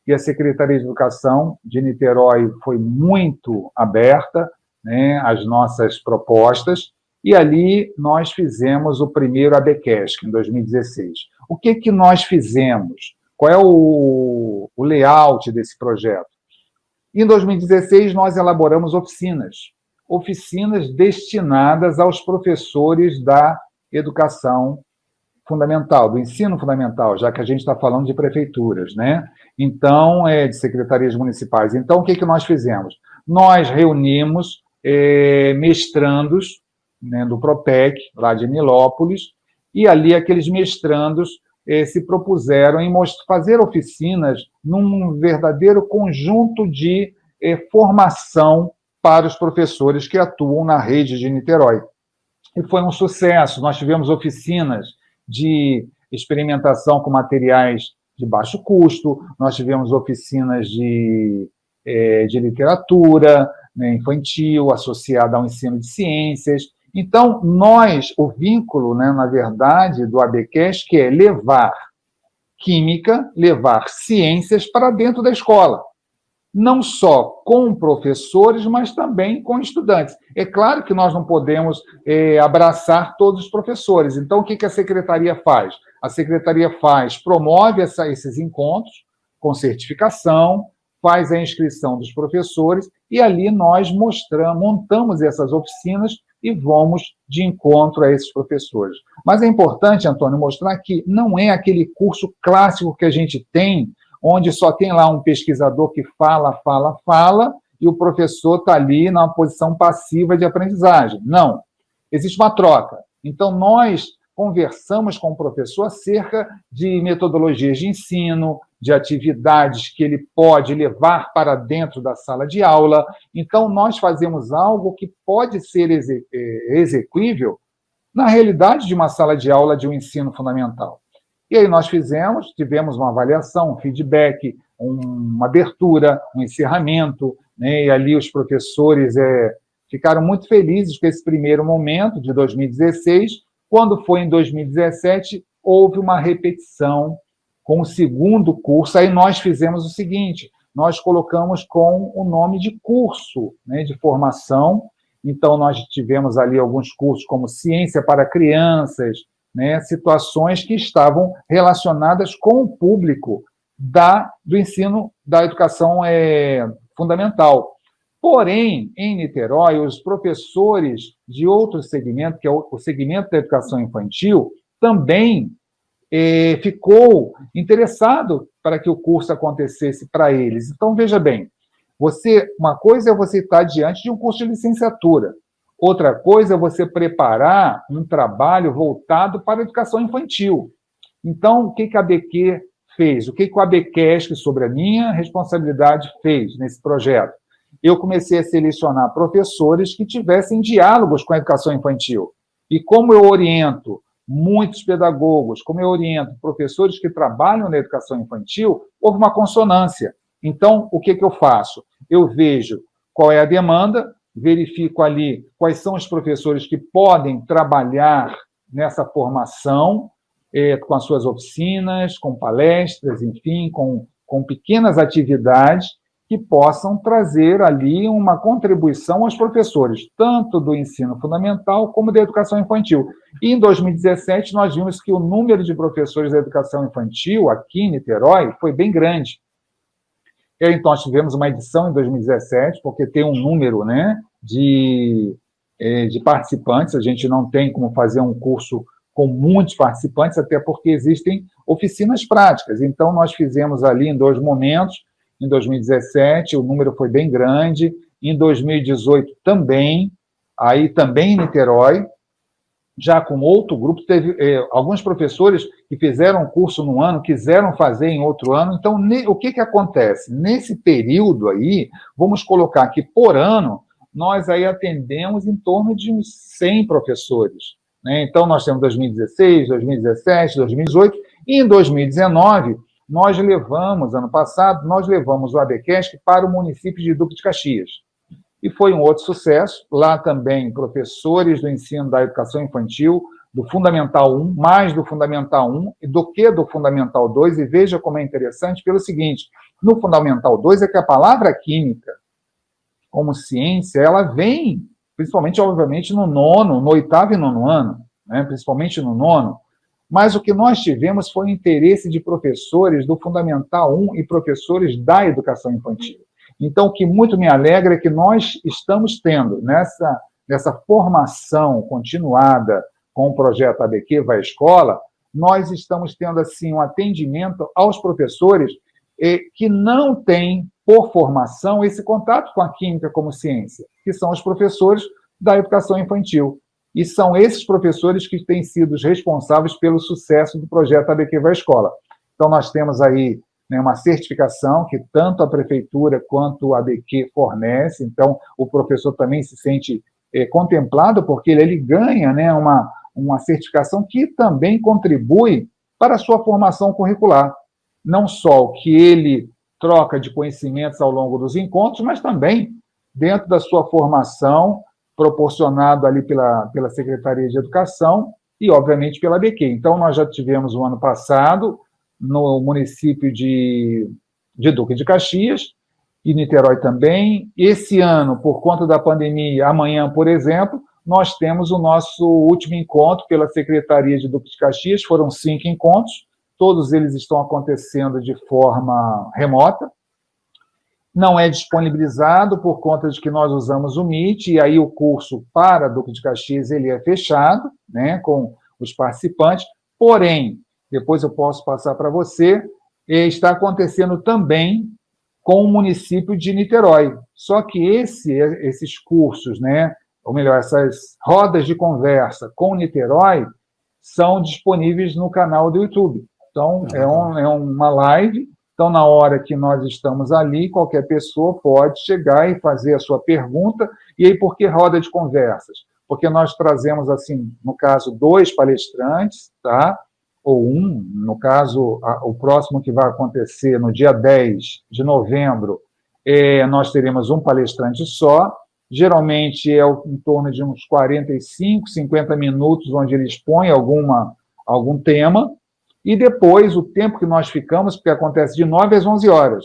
e a Secretaria de Educação de Niterói foi muito aberta, né, às nossas propostas, e ali nós fizemos o primeiro ABQESC, em 2016. O que nós fizemos? Qual é o layout desse projeto? Em 2016, nós elaboramos oficinas destinadas aos professores da educação fundamental, do ensino fundamental, já que a gente está falando de prefeituras, né? Então, de secretarias municipais. Então, o que nós fizemos? Nós reunimos mestrandos, né, do Propec, lá de Nilópolis, e ali aqueles mestrandos se propuseram em fazer oficinas num verdadeiro conjunto de formação para os professores que atuam na rede de Niterói. E foi um sucesso. Nós tivemos oficinas de experimentação com materiais de baixo custo, nós tivemos oficinas de literatura, né, infantil, associada ao ensino de ciências. Então, o vínculo, né, na verdade, do ABQESC, que é levar química, levar ciências para dentro da escola. Não só com professores, mas também com estudantes. É claro que nós não podemos abraçar todos os professores. Então, o que a secretaria faz? A secretaria promove esses encontros com certificação, faz a inscrição dos professores, e ali nós montamos essas oficinas e vamos de encontro a esses professores. Mas é importante, Antônio, mostrar que não é aquele curso clássico que a gente tem, onde só tem lá um pesquisador que fala, e o professor está ali na posição passiva de aprendizagem. Não. Existe uma troca. Então, nós conversamos com o professor acerca de metodologias de ensino, de atividades que ele pode levar para dentro da sala de aula. Então, nós fazemos algo que pode ser execuível na realidade de uma sala de aula de um ensino fundamental. E aí nós tivemos uma avaliação, um feedback, uma abertura, um encerramento, né? E ali os professores ficaram muito felizes com esse primeiro momento de 2016. Quando foi em 2017, houve uma repetição com o segundo curso. Aí nós fizemos o seguinte, nós colocamos com o nome de curso, né, de formação. Então, nós tivemos ali alguns cursos como Ciência para Crianças, né, situações que estavam relacionadas com o público do ensino da educação fundamental. Porém, em Niterói, os professores de outro segmento, que é o segmento da educação infantil, também ficou interessado para que o curso acontecesse para eles. Então, veja bem, uma coisa é você estar diante de um curso de licenciatura, outra coisa é você preparar um trabalho voltado para a educação infantil. Então, o que a ABQ fez? O que o ABCast, sobre a minha responsabilidade, fez nesse projeto? Eu comecei a selecionar professores que tivessem diálogos com a educação infantil. E como eu oriento muitos pedagogos, como eu oriento professores que trabalham na educação infantil, houve uma consonância. Então, o que eu faço? Eu vejo qual é a demanda, verifico ali quais são os professores que podem trabalhar nessa formação, com as suas oficinas, com palestras, enfim, com pequenas atividades que possam trazer ali uma contribuição aos professores, tanto do ensino fundamental como da educação infantil. E em 2017, nós vimos que o número de professores da educação infantil aqui em Niterói foi bem grande. Então, nós tivemos uma edição em 2017, porque tem um número, né, de participantes, a gente não tem como fazer um curso com muitos participantes, até porque existem oficinas práticas. Então, nós fizemos ali em 2 momentos. Em 2017, o número foi bem grande. Em 2018, também. Aí, também em Niterói, já com outro grupo. Teve alguns professores que fizeram um curso num ano, quiseram fazer em outro ano. Então, o que acontece? Nesse período aí, vamos colocar que, por ano, nós aí atendemos em torno de uns 100 professores. Né? Então, nós temos 2016, 2017, 2018. E em 2019... ano passado, nós levamos o ABCast para o município de Duque de Caxias. E foi um outro sucesso. Lá também, professores do ensino da educação infantil, do Fundamental 1, mais do Fundamental 1 do que do Fundamental 2. E veja como é interessante, pelo seguinte, no Fundamental 2 é que a palavra química, como ciência, ela vem, principalmente, obviamente, no 8º e 9º ano, né? Principalmente no 9º. Mas o que nós tivemos foi o interesse de professores do Fundamental 1 e professores da educação infantil. Então, o que muito me alegra é que nós estamos tendo, nessa formação continuada com o projeto ABQ Vai à Escola, nós estamos tendo, assim, um atendimento aos professores que não têm, por formação, esse contato com a química como ciência, que são os professores da educação infantil. E são esses professores que têm sido os responsáveis pelo sucesso do projeto ABQ Vai à Escola. Então, nós temos aí, né, uma certificação que tanto a prefeitura quanto o ABQ fornece. Então, o professor também se sente contemplado, porque ele ganha, né, uma certificação que também contribui para a sua formação curricular. Não só o que ele troca de conhecimentos ao longo dos encontros, mas também dentro da sua formação, proporcionado ali pela Secretaria de Educação e, obviamente, pela ABQ. Então, nós já tivemos o ano passado, no município de Duque de Caxias, e Niterói também. Esse ano, por conta da pandemia, amanhã, por exemplo, nós temos o nosso último encontro pela Secretaria de Duque de Caxias. Foram 5 encontros, todos eles estão acontecendo de forma remota. Não é disponibilizado por conta de que nós usamos o Meet, e aí o curso para Duque de Caxias ele é fechado, né, com os participantes, porém, depois eu posso passar para você, está acontecendo também com o município de Niterói. Só que esses cursos, né, ou melhor, essas rodas de conversa com Niterói, são disponíveis no canal do YouTube. Então, é uma live. Então, na hora que nós estamos ali, qualquer pessoa pode chegar e fazer a sua pergunta. E aí, por que roda de conversas? porque nós trazemos, assim, no caso, 2 palestrantes, tá? Ou um, no caso, o próximo que vai acontecer no dia 10 de novembro, nós teremos um palestrante só, geralmente em torno de uns 45, 50 minutos, onde ele expõe algum tema, e depois o tempo que nós ficamos, porque acontece de 9 às 11 horas.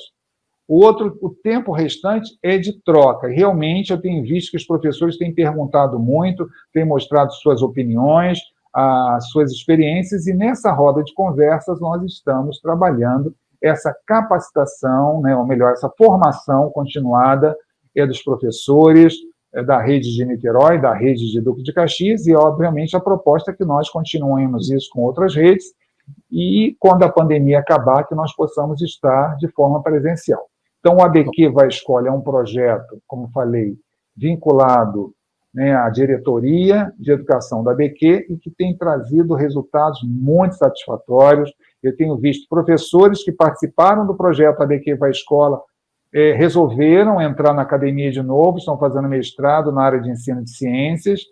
O tempo restante é de troca. Realmente, eu tenho visto que os professores têm perguntado muito, têm mostrado suas opiniões, as suas experiências, e nessa roda de conversas nós estamos trabalhando essa capacitação, né, ou melhor, essa formação continuada dos professores da rede de Niterói, da rede de Duque de Caxias, e, obviamente, a proposta é que nós continuemos isso com outras redes, e, quando a pandemia acabar, que nós possamos estar de forma presencial. Então, o ABQ Vai Escola é um projeto, como falei, vinculado, né, à diretoria de educação da ABQ e que tem trazido resultados muito satisfatórios. Eu tenho visto professores que participaram do projeto ABQ Vai Escola resolveram entrar na academia de novo, estão fazendo mestrado na área de ensino de ciências.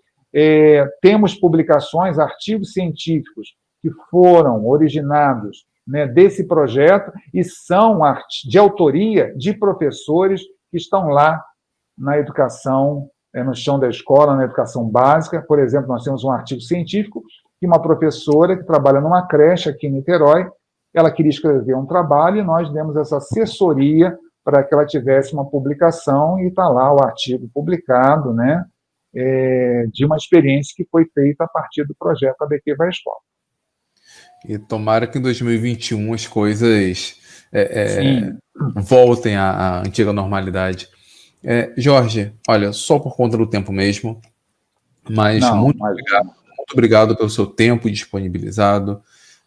Temos publicações, artigos científicos que foram originados, né, desse projeto e são de autoria de professores que estão lá na educação, no chão da escola, na educação básica. Por exemplo, nós temos um artigo científico que uma professora que trabalha numa creche aqui em Niterói, ela queria escrever um trabalho e nós demos essa assessoria para que ela tivesse uma publicação, e está lá o artigo publicado, né, de uma experiência que foi feita a partir do projeto ABQ Vai Escola. E tomara que em 2021 as coisas voltem à antiga normalidade. Jorge, olha, só por conta do tempo mesmo, mas muito obrigado pelo seu tempo disponibilizado.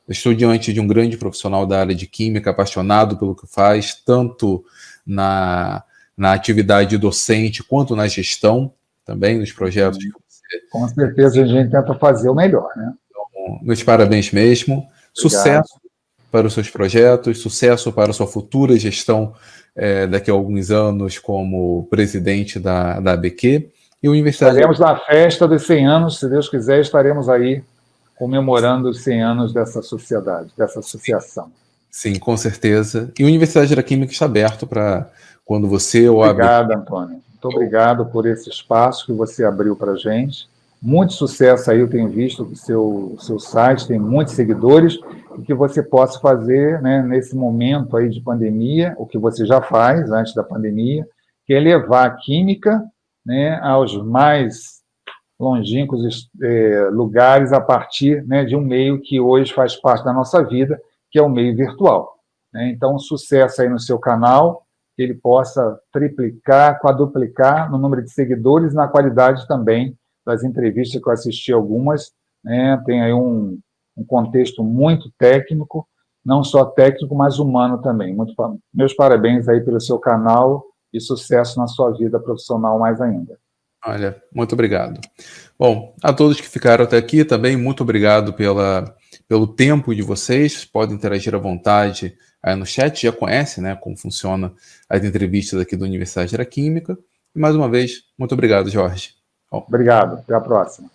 Eu estou diante de um grande profissional da área de química, apaixonado pelo que faz, tanto na atividade docente quanto na gestão também, nos projetos que você... Com certeza a gente tenta fazer o melhor, né? Então, meus parabéns mesmo. Obrigado. Sucesso para os seus projetos, sucesso para a sua futura gestão daqui a alguns anos como presidente da ABQ. E o Universidade... Estaremos na festa dos 100 anos, se Deus quiser, estaremos aí comemorando os 100 anos dessa sociedade, dessa associação. Sim, com certeza. E a Universidade da Química está aberto para quando você ou a... Obrigado, Antônio. Muito obrigado por esse espaço que você abriu para a gente. Muito sucesso aí, eu tenho visto que o seu site tem muitos seguidores, e que você possa fazer, né, nesse momento aí de pandemia, o que você já faz antes da pandemia, que é levar a química, né, aos mais longínquos lugares a partir, né, de um meio que hoje faz parte da nossa vida, que é o meio virtual. Né? Então, sucesso aí no seu canal, que ele possa triplicar, quadruplicar no número de seguidores e na qualidade também das entrevistas que eu assisti algumas, né? Tem aí um contexto muito técnico, não só técnico, mas humano também. Meus parabéns aí pelo seu canal e sucesso na sua vida profissional mais ainda. Olha, muito obrigado. Bom, a todos que ficaram até aqui também, muito obrigado pelo tempo de vocês. Podem interagir à vontade aí no chat, já conhece, né, como funciona as entrevistas aqui da Universidade da Química. E mais uma vez, muito obrigado, Jorge. Obrigado, até a próxima.